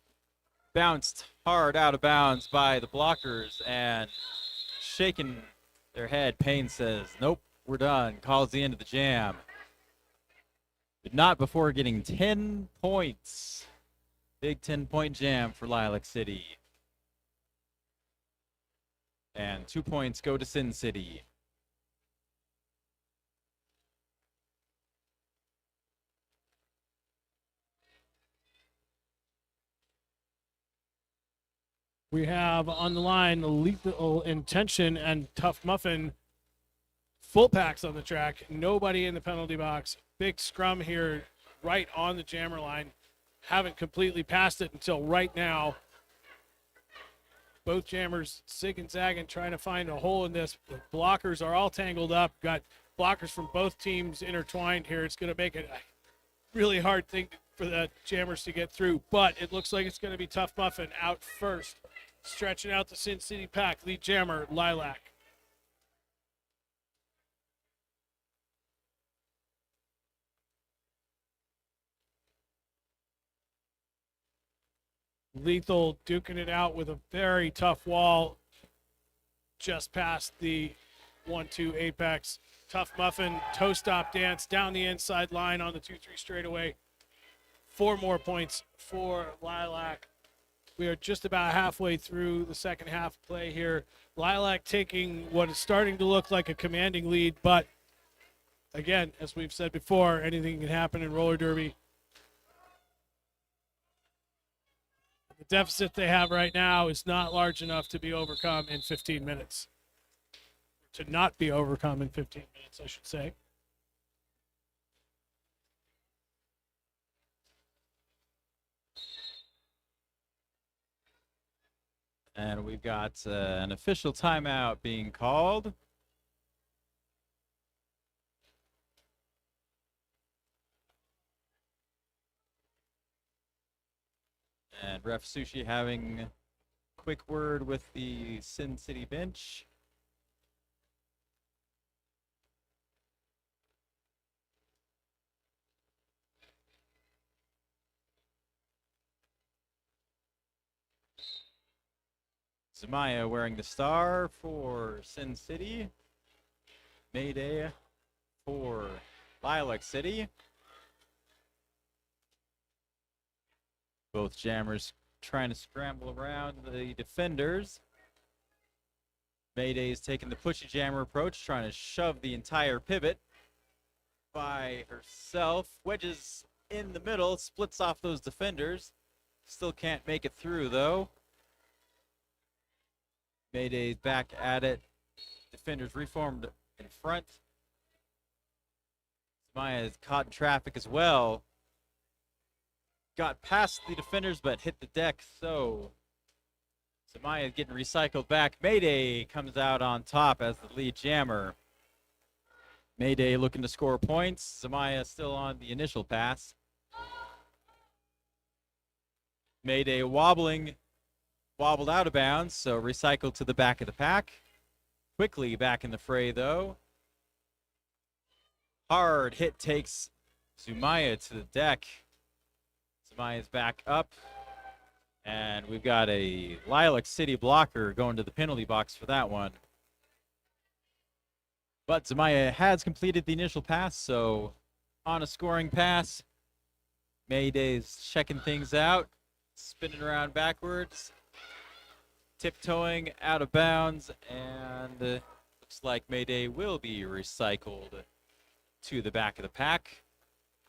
S1: Bounced hard out of bounds by the blockers and shaking their head. Payne says, nope, we're done. Calls the end of the jam. But not before getting 10 points. Big 10-point jam for Lilac City. And 2 points go to Sin City.
S2: We have on the line Lethal Intention and Tough Muffin. Full packs on the track. Nobody in the penalty box. Big scrum here right on the jammer line. Haven't completely passed it until right now. Both jammers zig and zagging, trying to find a hole in this. The blockers are all tangled up. Got blockers from both teams intertwined here. It's going to make it a really hard thing for the jammers to get through. But it looks like it's going to be Tough Muffin out first. Stretching out the Sin City pack. Lead jammer, Lilac. Lethal duking it out with a very tough wall just past the 1-2 apex. Tough Muffin, toe stop dance down the inside line on the 2-3 straightaway. 4 more points for Lilac. We are just about halfway through the second half play here. Lilac taking what is starting to look like a commanding lead, but again, as we've said before, anything can happen in roller derby. The deficit they have right now is not large enough to be overcome in 15 minutes. To not be overcome in 15 minutes, I should say.
S1: And we've got an official timeout being called. And Ref Sushi having a quick word with the Sin City bench. Zamaya wearing the star for Sin City. Mayday for Lilac City. Both jammers trying to scramble around the defenders. Mayday's taking the pushy jammer approach, trying to shove the entire pivot by herself. Wedges in the middle, splits off those defenders. Still can't make it through, though. Mayday's back at it. Defenders reformed in front. Zamaya is caught in traffic as well. Got past the defenders, but hit the deck, so Zamaya is getting recycled back. Mayday comes out on top as the lead jammer. Mayday looking to score points. Zamaya still on the initial pass. Mayday wobbled out of bounds, so recycled to the back of the pack. Quickly back in the fray, though. Hard hit takes Zamaya to the deck. Zamaya's back up. And we've got a Lilac City blocker going to the penalty box for that one. But Zamaya has completed the initial pass, so on a scoring pass, Mayday's checking things out, spinning around backwards, tiptoeing out of bounds, and looks like Mayday will be recycled to the back of the pack,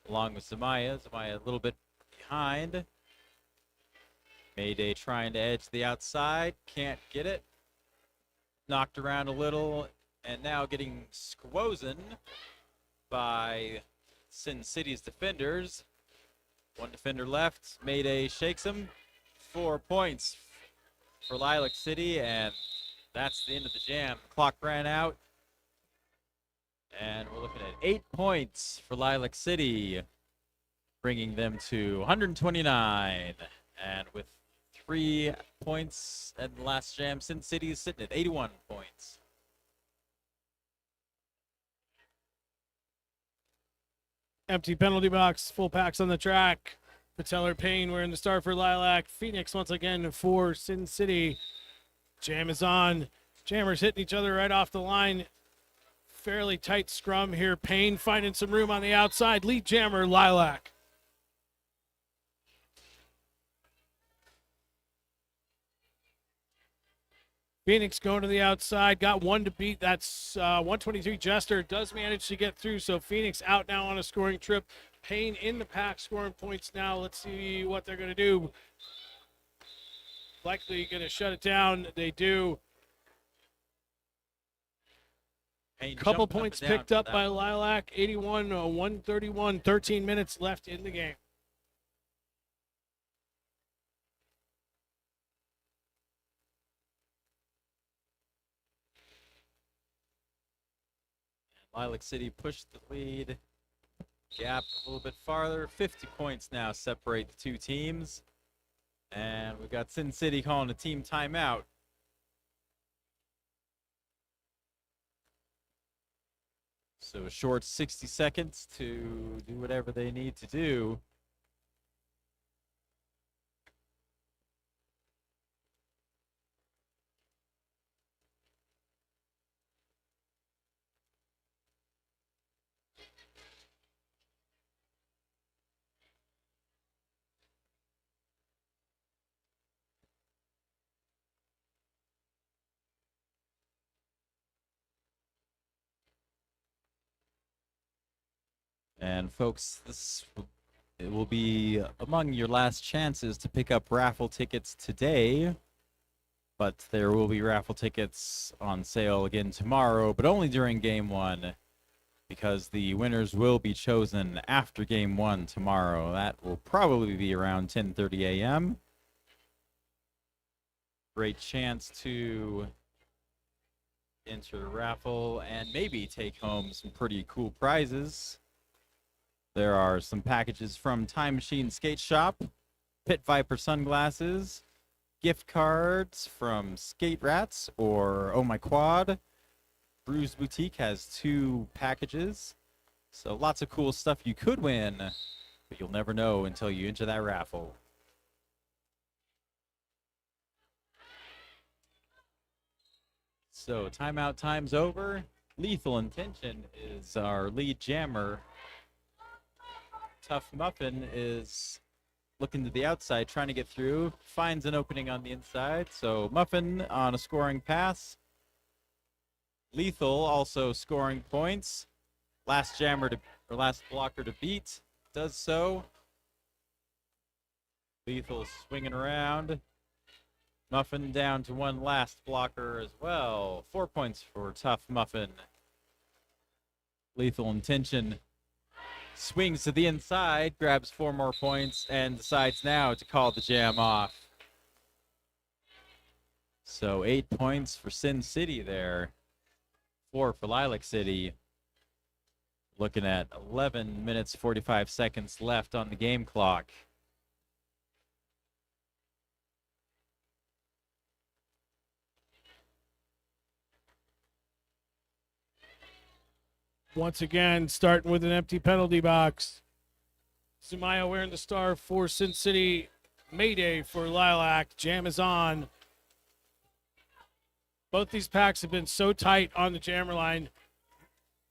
S1: along with Zamaya. Zamaya a little bit behind. Mayday trying to edge the outside, can't get it. Knocked around a little, and now getting squozen by Sin City's defenders. One defender left. Mayday shakes him. 4 points for Lilac City, and that's the end of the jam. The clock ran out, and we're looking at 8 points for Lilac City, bringing them to 129. And with 3 points at the last jam, Sin City is sitting at 81 points.
S2: Empty penalty box, full packs on the track. Patellar Payne wearing the star for Lilac. Phoenix once again for Sin City. Jam is on. Jammers hitting each other right off the line. Fairly tight scrum here. Payne finding some room on the outside. Lead jammer, Lilac. Phoenix going to the outside, got one to beat. That's 123. Jester does manage to get through, so Phoenix out now on a scoring trip. Payne in the pack, scoring points now. Let's see what they're going to do. Likely going to shut it down. They do.
S1: Payne
S2: Couple
S1: jumping
S2: points
S1: and down
S2: picked
S1: for
S2: up
S1: that
S2: by
S1: one.
S2: Lilac, 81, 131, 13 minutes left in the game.
S1: Lilac City pushed the lead gap a little bit farther. 50 points now separate the two teams. And we've got Sin City calling a team timeout. So a short 60 seconds to do whatever they need to do. And folks, it will be among your last chances to pick up raffle tickets today. But there will be raffle tickets on sale again tomorrow, but only during game one, because the winners will be chosen after game one tomorrow. That will probably be around 10:30 a.m. Great chance to enter the raffle and maybe take home some pretty cool prizes. There are some packages from Time Machine Skate Shop, Pit Viper sunglasses, gift cards from Skate Rats or Oh My Quad. Bruise Boutique has 2 packages. So lots of cool stuff you could win, but you'll never know until you enter that raffle. So timeout time's over. Lethal Intention is our lead jammer. Tough Muffin is looking to the outside, trying to get through. Finds an opening on the inside. So Muffin on a scoring pass. Lethal also scoring points. Last blocker to beat does so. Lethal swinging around. Muffin down to one last blocker as well. 4 points for Tough Muffin. Lethal Intention swings to the inside, grabs 4 more points, and decides now to call the jam off. So 8 points for Sin City there. 4 for Lilac City. Looking at 11 minutes, 45 seconds left on the game clock.
S2: Once again, starting with an empty penalty box. Zumaya wearing the star for Sin City. Mayday for Lilac. Jam is on. Both these packs have been so tight on the jammer line.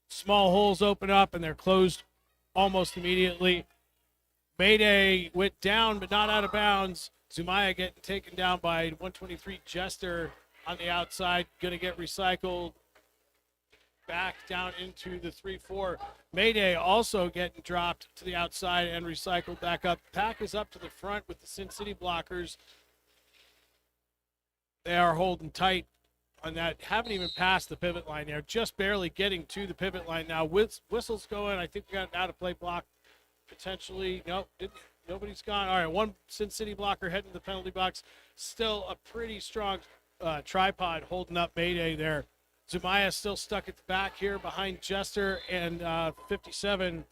S2: Small holes open up and they're closed almost immediately. Mayday went down but not out of bounds. Zumaya getting taken down by 123 Jester on the outside. Going to get recycled back down into the 3-4. Mayday also getting dropped to the outside and recycled back up. Pack is up to the front with the Sin City blockers. They are holding tight on that. Haven't even passed the pivot line there. Just barely getting to the pivot line now. Whistles going. I think we got an out of play block potentially. Nope. Nobody's gone. All right. One Sin City blocker heading to the penalty box. Still a pretty strong tripod holding up Mayday there. Zumaya still stuck at the back here behind Jester and 57.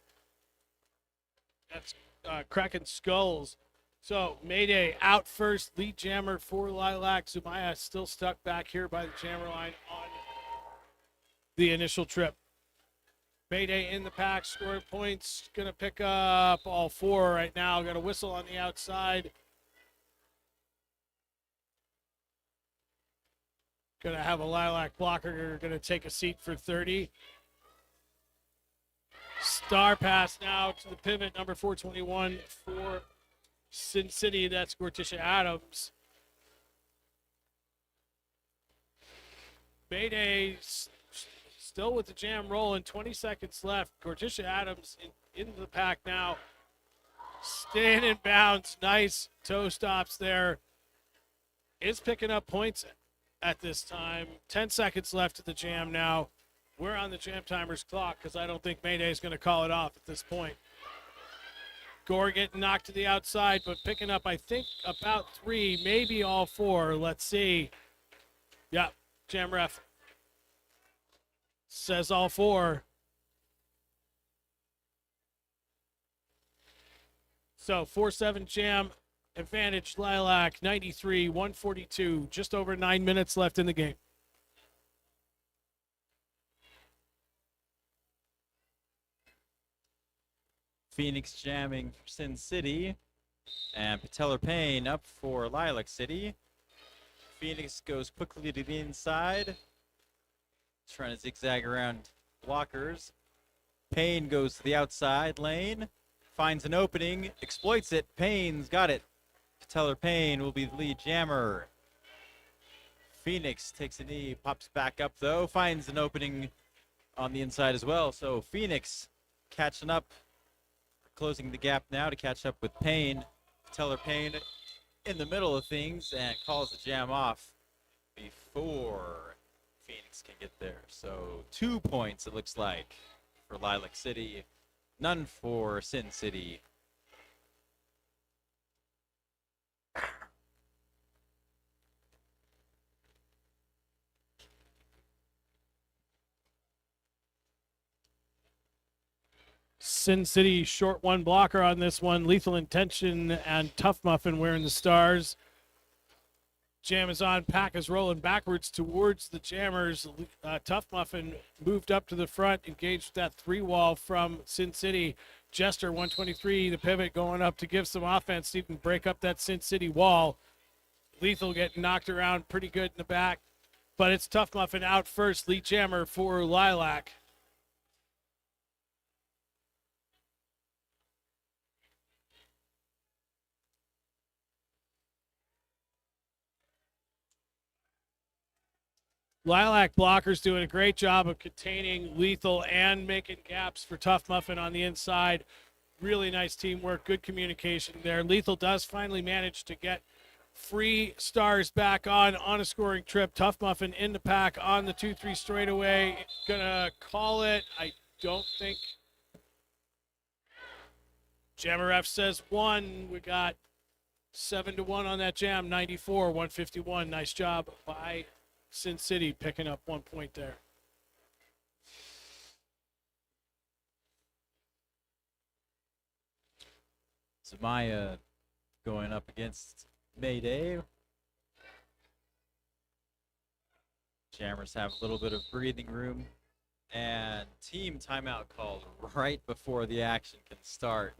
S2: That's cracking skulls. So Mayday out first, lead jammer for Lilac. Zumaya still stuck back here by the jammer line on the initial trip. Mayday in the pack, scoring points. Going to pick up all 4 right now. Got a whistle on the outside. Going to have a Lilac blocker. Going to take a seat for 30. Star pass now to the pivot, number 421 for Sin City. That's Gortisha Adams. Mayday still with the jam rolling. 20 seconds left. Gortisha Adams into the pack now. Staying in bounds. Nice toe stops there. Is picking up points at this time. 10 seconds left of the jam now. We're on the jam timer's clock because I don't think Mayday is going to call it off at this point. Gore getting knocked to the outside, but picking up, I think, about 3, maybe all 4. Let's see. Yep, jam ref says all 4. So 4-7 jam. Advantage Lilac, 93-142. Just over 9 minutes left in the game.
S1: Phoenix jamming for Sin City. And Patellar Payne up for Lilac City. Phoenix goes quickly to the inside. Trying to zigzag around blockers. Payne goes to the outside lane. Finds an opening. Exploits it. Payne's got it. Patellar Payne will be the lead jammer. Phoenix takes a knee. Pops back up though. Finds an opening on the inside as well. So Phoenix catching up. Closing the gap now to catch up with Payne. Patellar Payne in the middle of things and calls the jam off before Phoenix can get there. So 2 points it looks like for Lilac City. None for Sin City.
S2: Sin City short one blocker on this one. Lethal Intention and Tough Muffin wearing the stars. Jam is on. Pack is rolling backwards towards the jammers. Tough Muffin moved up to the front, engaged that 3-wall from Sin City. Jester 123, the pivot going up to give some offense, see if he can break up that Sin City wall. Lethal getting knocked around pretty good in the back, but it's Tough Muffin out first. Lead jammer for Lilac. Lilac blockers doing a great job of containing Lethal and making gaps for Tough Muffin on the inside. Really nice teamwork, good communication there. Lethal does finally manage to get free stars back on a scoring trip. Tough Muffin in the pack on the 2-3 straightaway. Gonna call it. I don't think. Jammer F says 1. We got 7-1 on that jam. 94, 151. Nice job by Sin City picking up 1 point there.
S1: Zamaya going up against Mayday. Jammers have a little bit of breathing room. And team timeout called right before the action can start.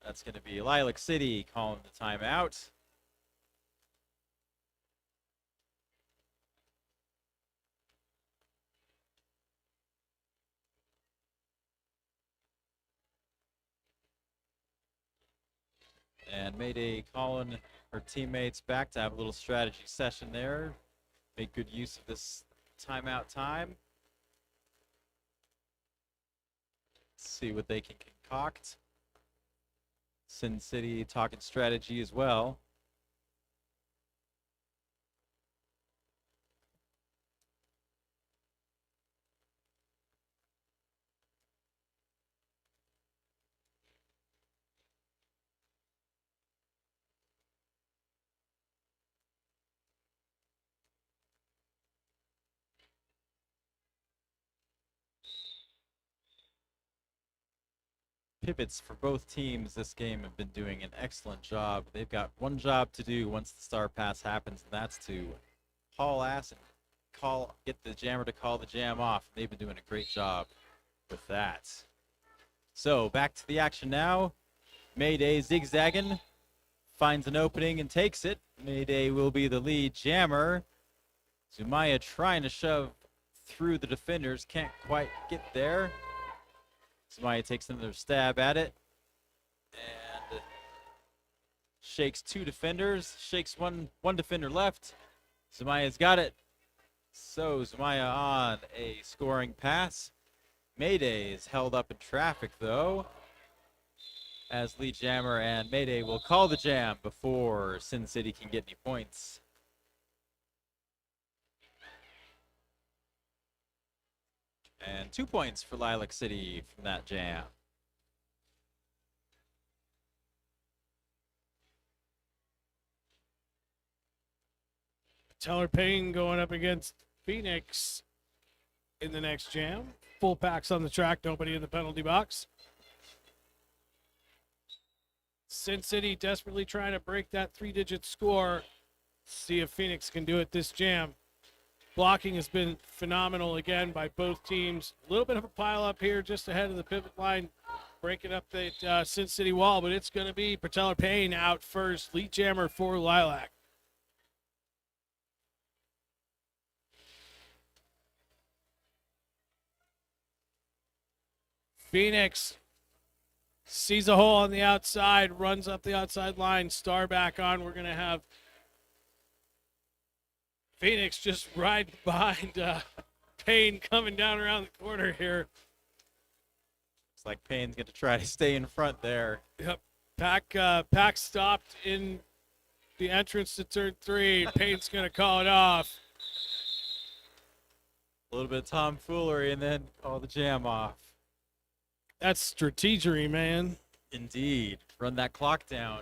S1: That's going to be Lilac City calling the timeout. And Mayday calling her teammates back to have a little strategy session there. Make good use of this timeout time. See what they can concoct. Sin City talking strategy as well. Pivots for both teams this game have been doing an excellent job. They've got one job to do once the star pass happens, and that's to haul ass and get the jammer to call the jam off. They've been doing a great job with that. So back to the action now. Mayday zigzagging, finds an opening and takes it. Mayday will be the lead jammer. Zumaya trying to shove through the defenders, can't quite get there. Zumaya takes another stab at it and shakes 2 defenders, shakes one defender left. Zumaya's got it. So Zumaya on a scoring pass. Mayday is held up in traffic though, as lead jammer and Mayday will call the jam before Sin City can get any points. And 2 points for Lilac City from that jam.
S2: Teller Payne going up against Phoenix in the next jam. Full packs on the track, nobody in the penalty box. Sin City desperately trying to break that 3-digit score. See if Phoenix can do it this jam. Blocking has been phenomenal again by both teams. A little bit of a pile up here just ahead of the pivot line, breaking up the Sin City wall, but it's going to be Patellar Payne out first. Lead jammer for Lilac. Phoenix sees a hole on the outside, runs up the outside line, star back on. We're going to have Phoenix just right behind Payne coming down around the corner here.
S1: Looks like Payne's going to try to stay in front there.
S2: Yep. Pack stopped in the entrance to turn 3. Payne's going to call it off.
S1: A little bit of tomfoolery and then call the jam off.
S2: That's strategery, man.
S1: Indeed. Run that clock down.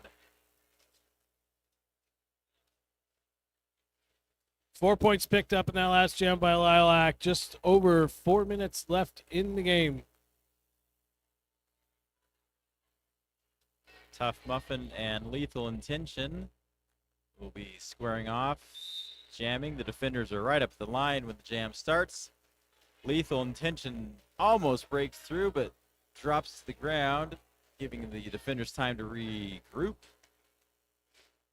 S2: 4 points picked up in that last jam by Lilac. Just over 4 minutes left in the game.
S1: Tough Muffin and Lethal Intention will be squaring off, jamming. The defenders are right up the line when the jam starts. Lethal Intention almost breaks through, but drops to the ground, giving the defenders time to regroup.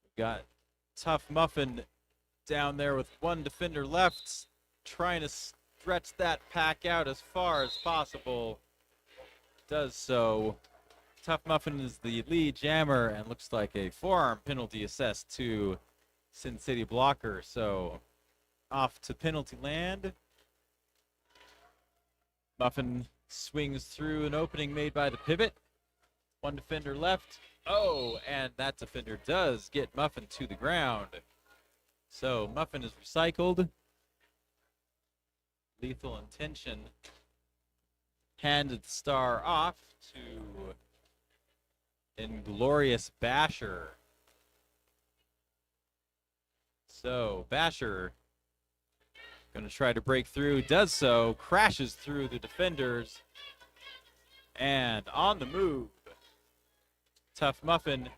S1: We've got Tough Muffin down there with one defender left, trying to stretch that pack out as far as possible. Does so. Tough Muffin is the lead jammer, and looks like a forearm penalty assessed to Sin City blocker. So off to penalty land. Muffin swings through an opening made by the pivot. One defender left. Oh, and that defender does get Muffin to the ground. So Muffin is recycled. Lethal Intention handed the star off to Inglorious Basher. So Basher going to try to break through, does so, crashes through the defenders, and on the move. Tough Muffin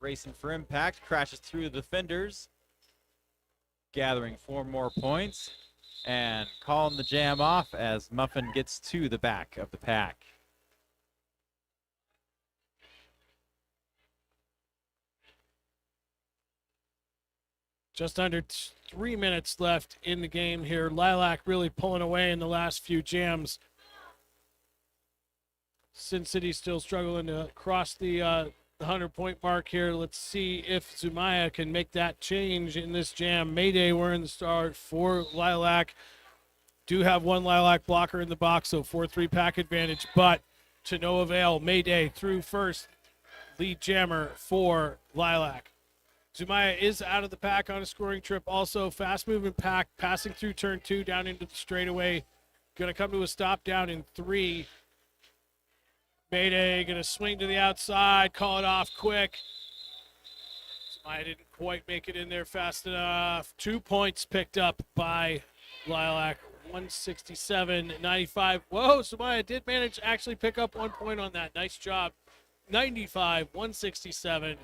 S1: racing for impact, crashes through the defenders, gathering 4 more points, and calling the jam off as Muffin gets to the back of the pack.
S2: Just under 3 minutes left in the game here. Lilac really pulling away in the last few jams. Sin City still struggling to cross the 100-point mark here. Let's see if Zumaya can make that change in this jam. Mayday, we're in the start for Lilac. Do have one Lilac blocker in the box, so 4-3 pack advantage, but to no avail. Mayday through first, lead jammer for Lilac. Zumaya is out of the pack on a scoring trip. Also, fast-moving pack, passing through turn 2 down into the straightaway. Going to come to a stop down in 3. Mayday going to swing to the outside, call it off quick. Zumaya didn't quite make it in there fast enough. 2 points picked up by Lilac, 167-95. Whoa, Zumaya did manage to actually pick up 1 point on that. Nice job. 95-167.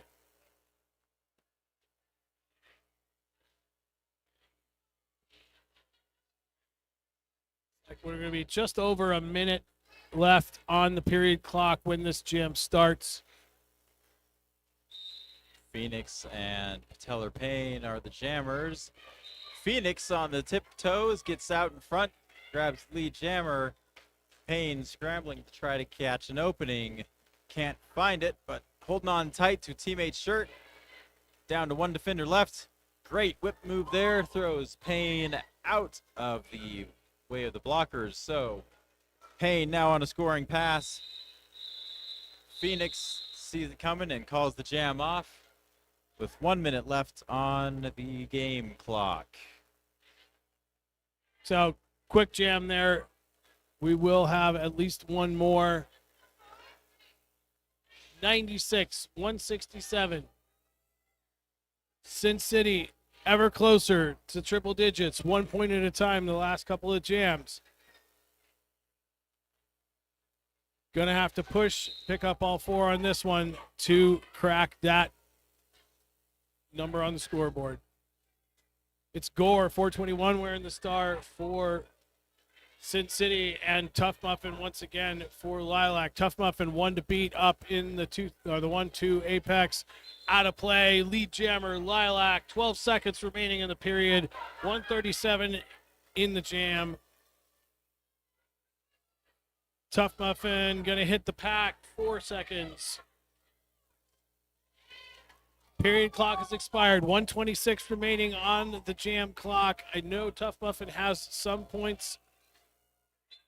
S2: We're going to be just over a minute left on the period clock when this jam starts.
S1: Phoenix and Patellar Payne are the jammers. Phoenix on the tiptoes gets out in front, grabs lead jammer. Payne scrambling to try to catch an opening. Can't find it, but holding on tight to teammate's shirt. Down to one defender left. Great whip move there. Throws Payne out of the way of the blockers. So Payne now on a scoring pass. Phoenix sees it coming and calls the jam off with 1 minute left on the game clock.
S2: So quick jam there. We will have at least one more. 96-167. Sin City ever closer to triple digits, 1 point at a time the last couple of jams. Gonna have to push, pick up all 4 on this one to crack that number on the scoreboard. It's Gore, 421 wearing the star for Sin City, and Tough Muffin once again for Lilac. Tough Muffin 1 to beat up in the 1-2 apex. Out of play, lead jammer Lilac. 12 seconds remaining in the period. 137 in the jam. Tough Muffin gonna hit the pack. 4 seconds. Period clock has expired. 126 remaining on the jam clock. I know Tough Muffin has some points.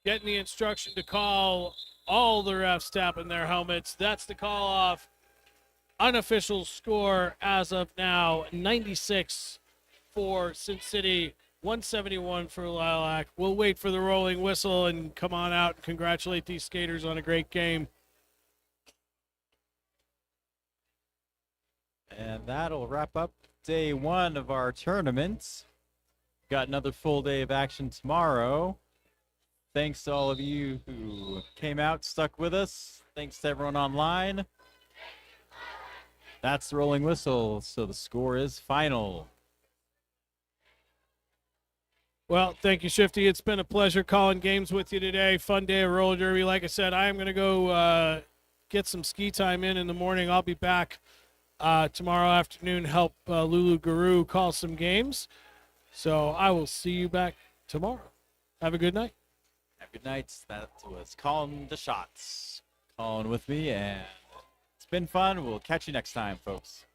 S2: Getting the instruction to call. All the refs tapping their helmets. That's the call off. Unofficial score as of now, 96 for Sin City, 171 for Lilac. We'll wait for the rolling whistle and come on out and congratulate these skaters on a great game.
S1: And that'll wrap up day 1 of our tournament. Got another full day of action tomorrow. Thanks to all of you who came out, stuck with us. Thanks to everyone online. That's the rolling whistle, so the score is final.
S2: Well, thank you, Shifty. It's been a pleasure calling games with you today. Fun day of roller derby. Like I said, I am going to go get some ski time in the morning. I'll be back tomorrow afternoon, help Lulu Guru call some games. So I will see you back tomorrow. Have a good night.
S1: Have a good night. That was Calling the Shots. Calling with me, and it's been fun. We'll catch you next time, folks.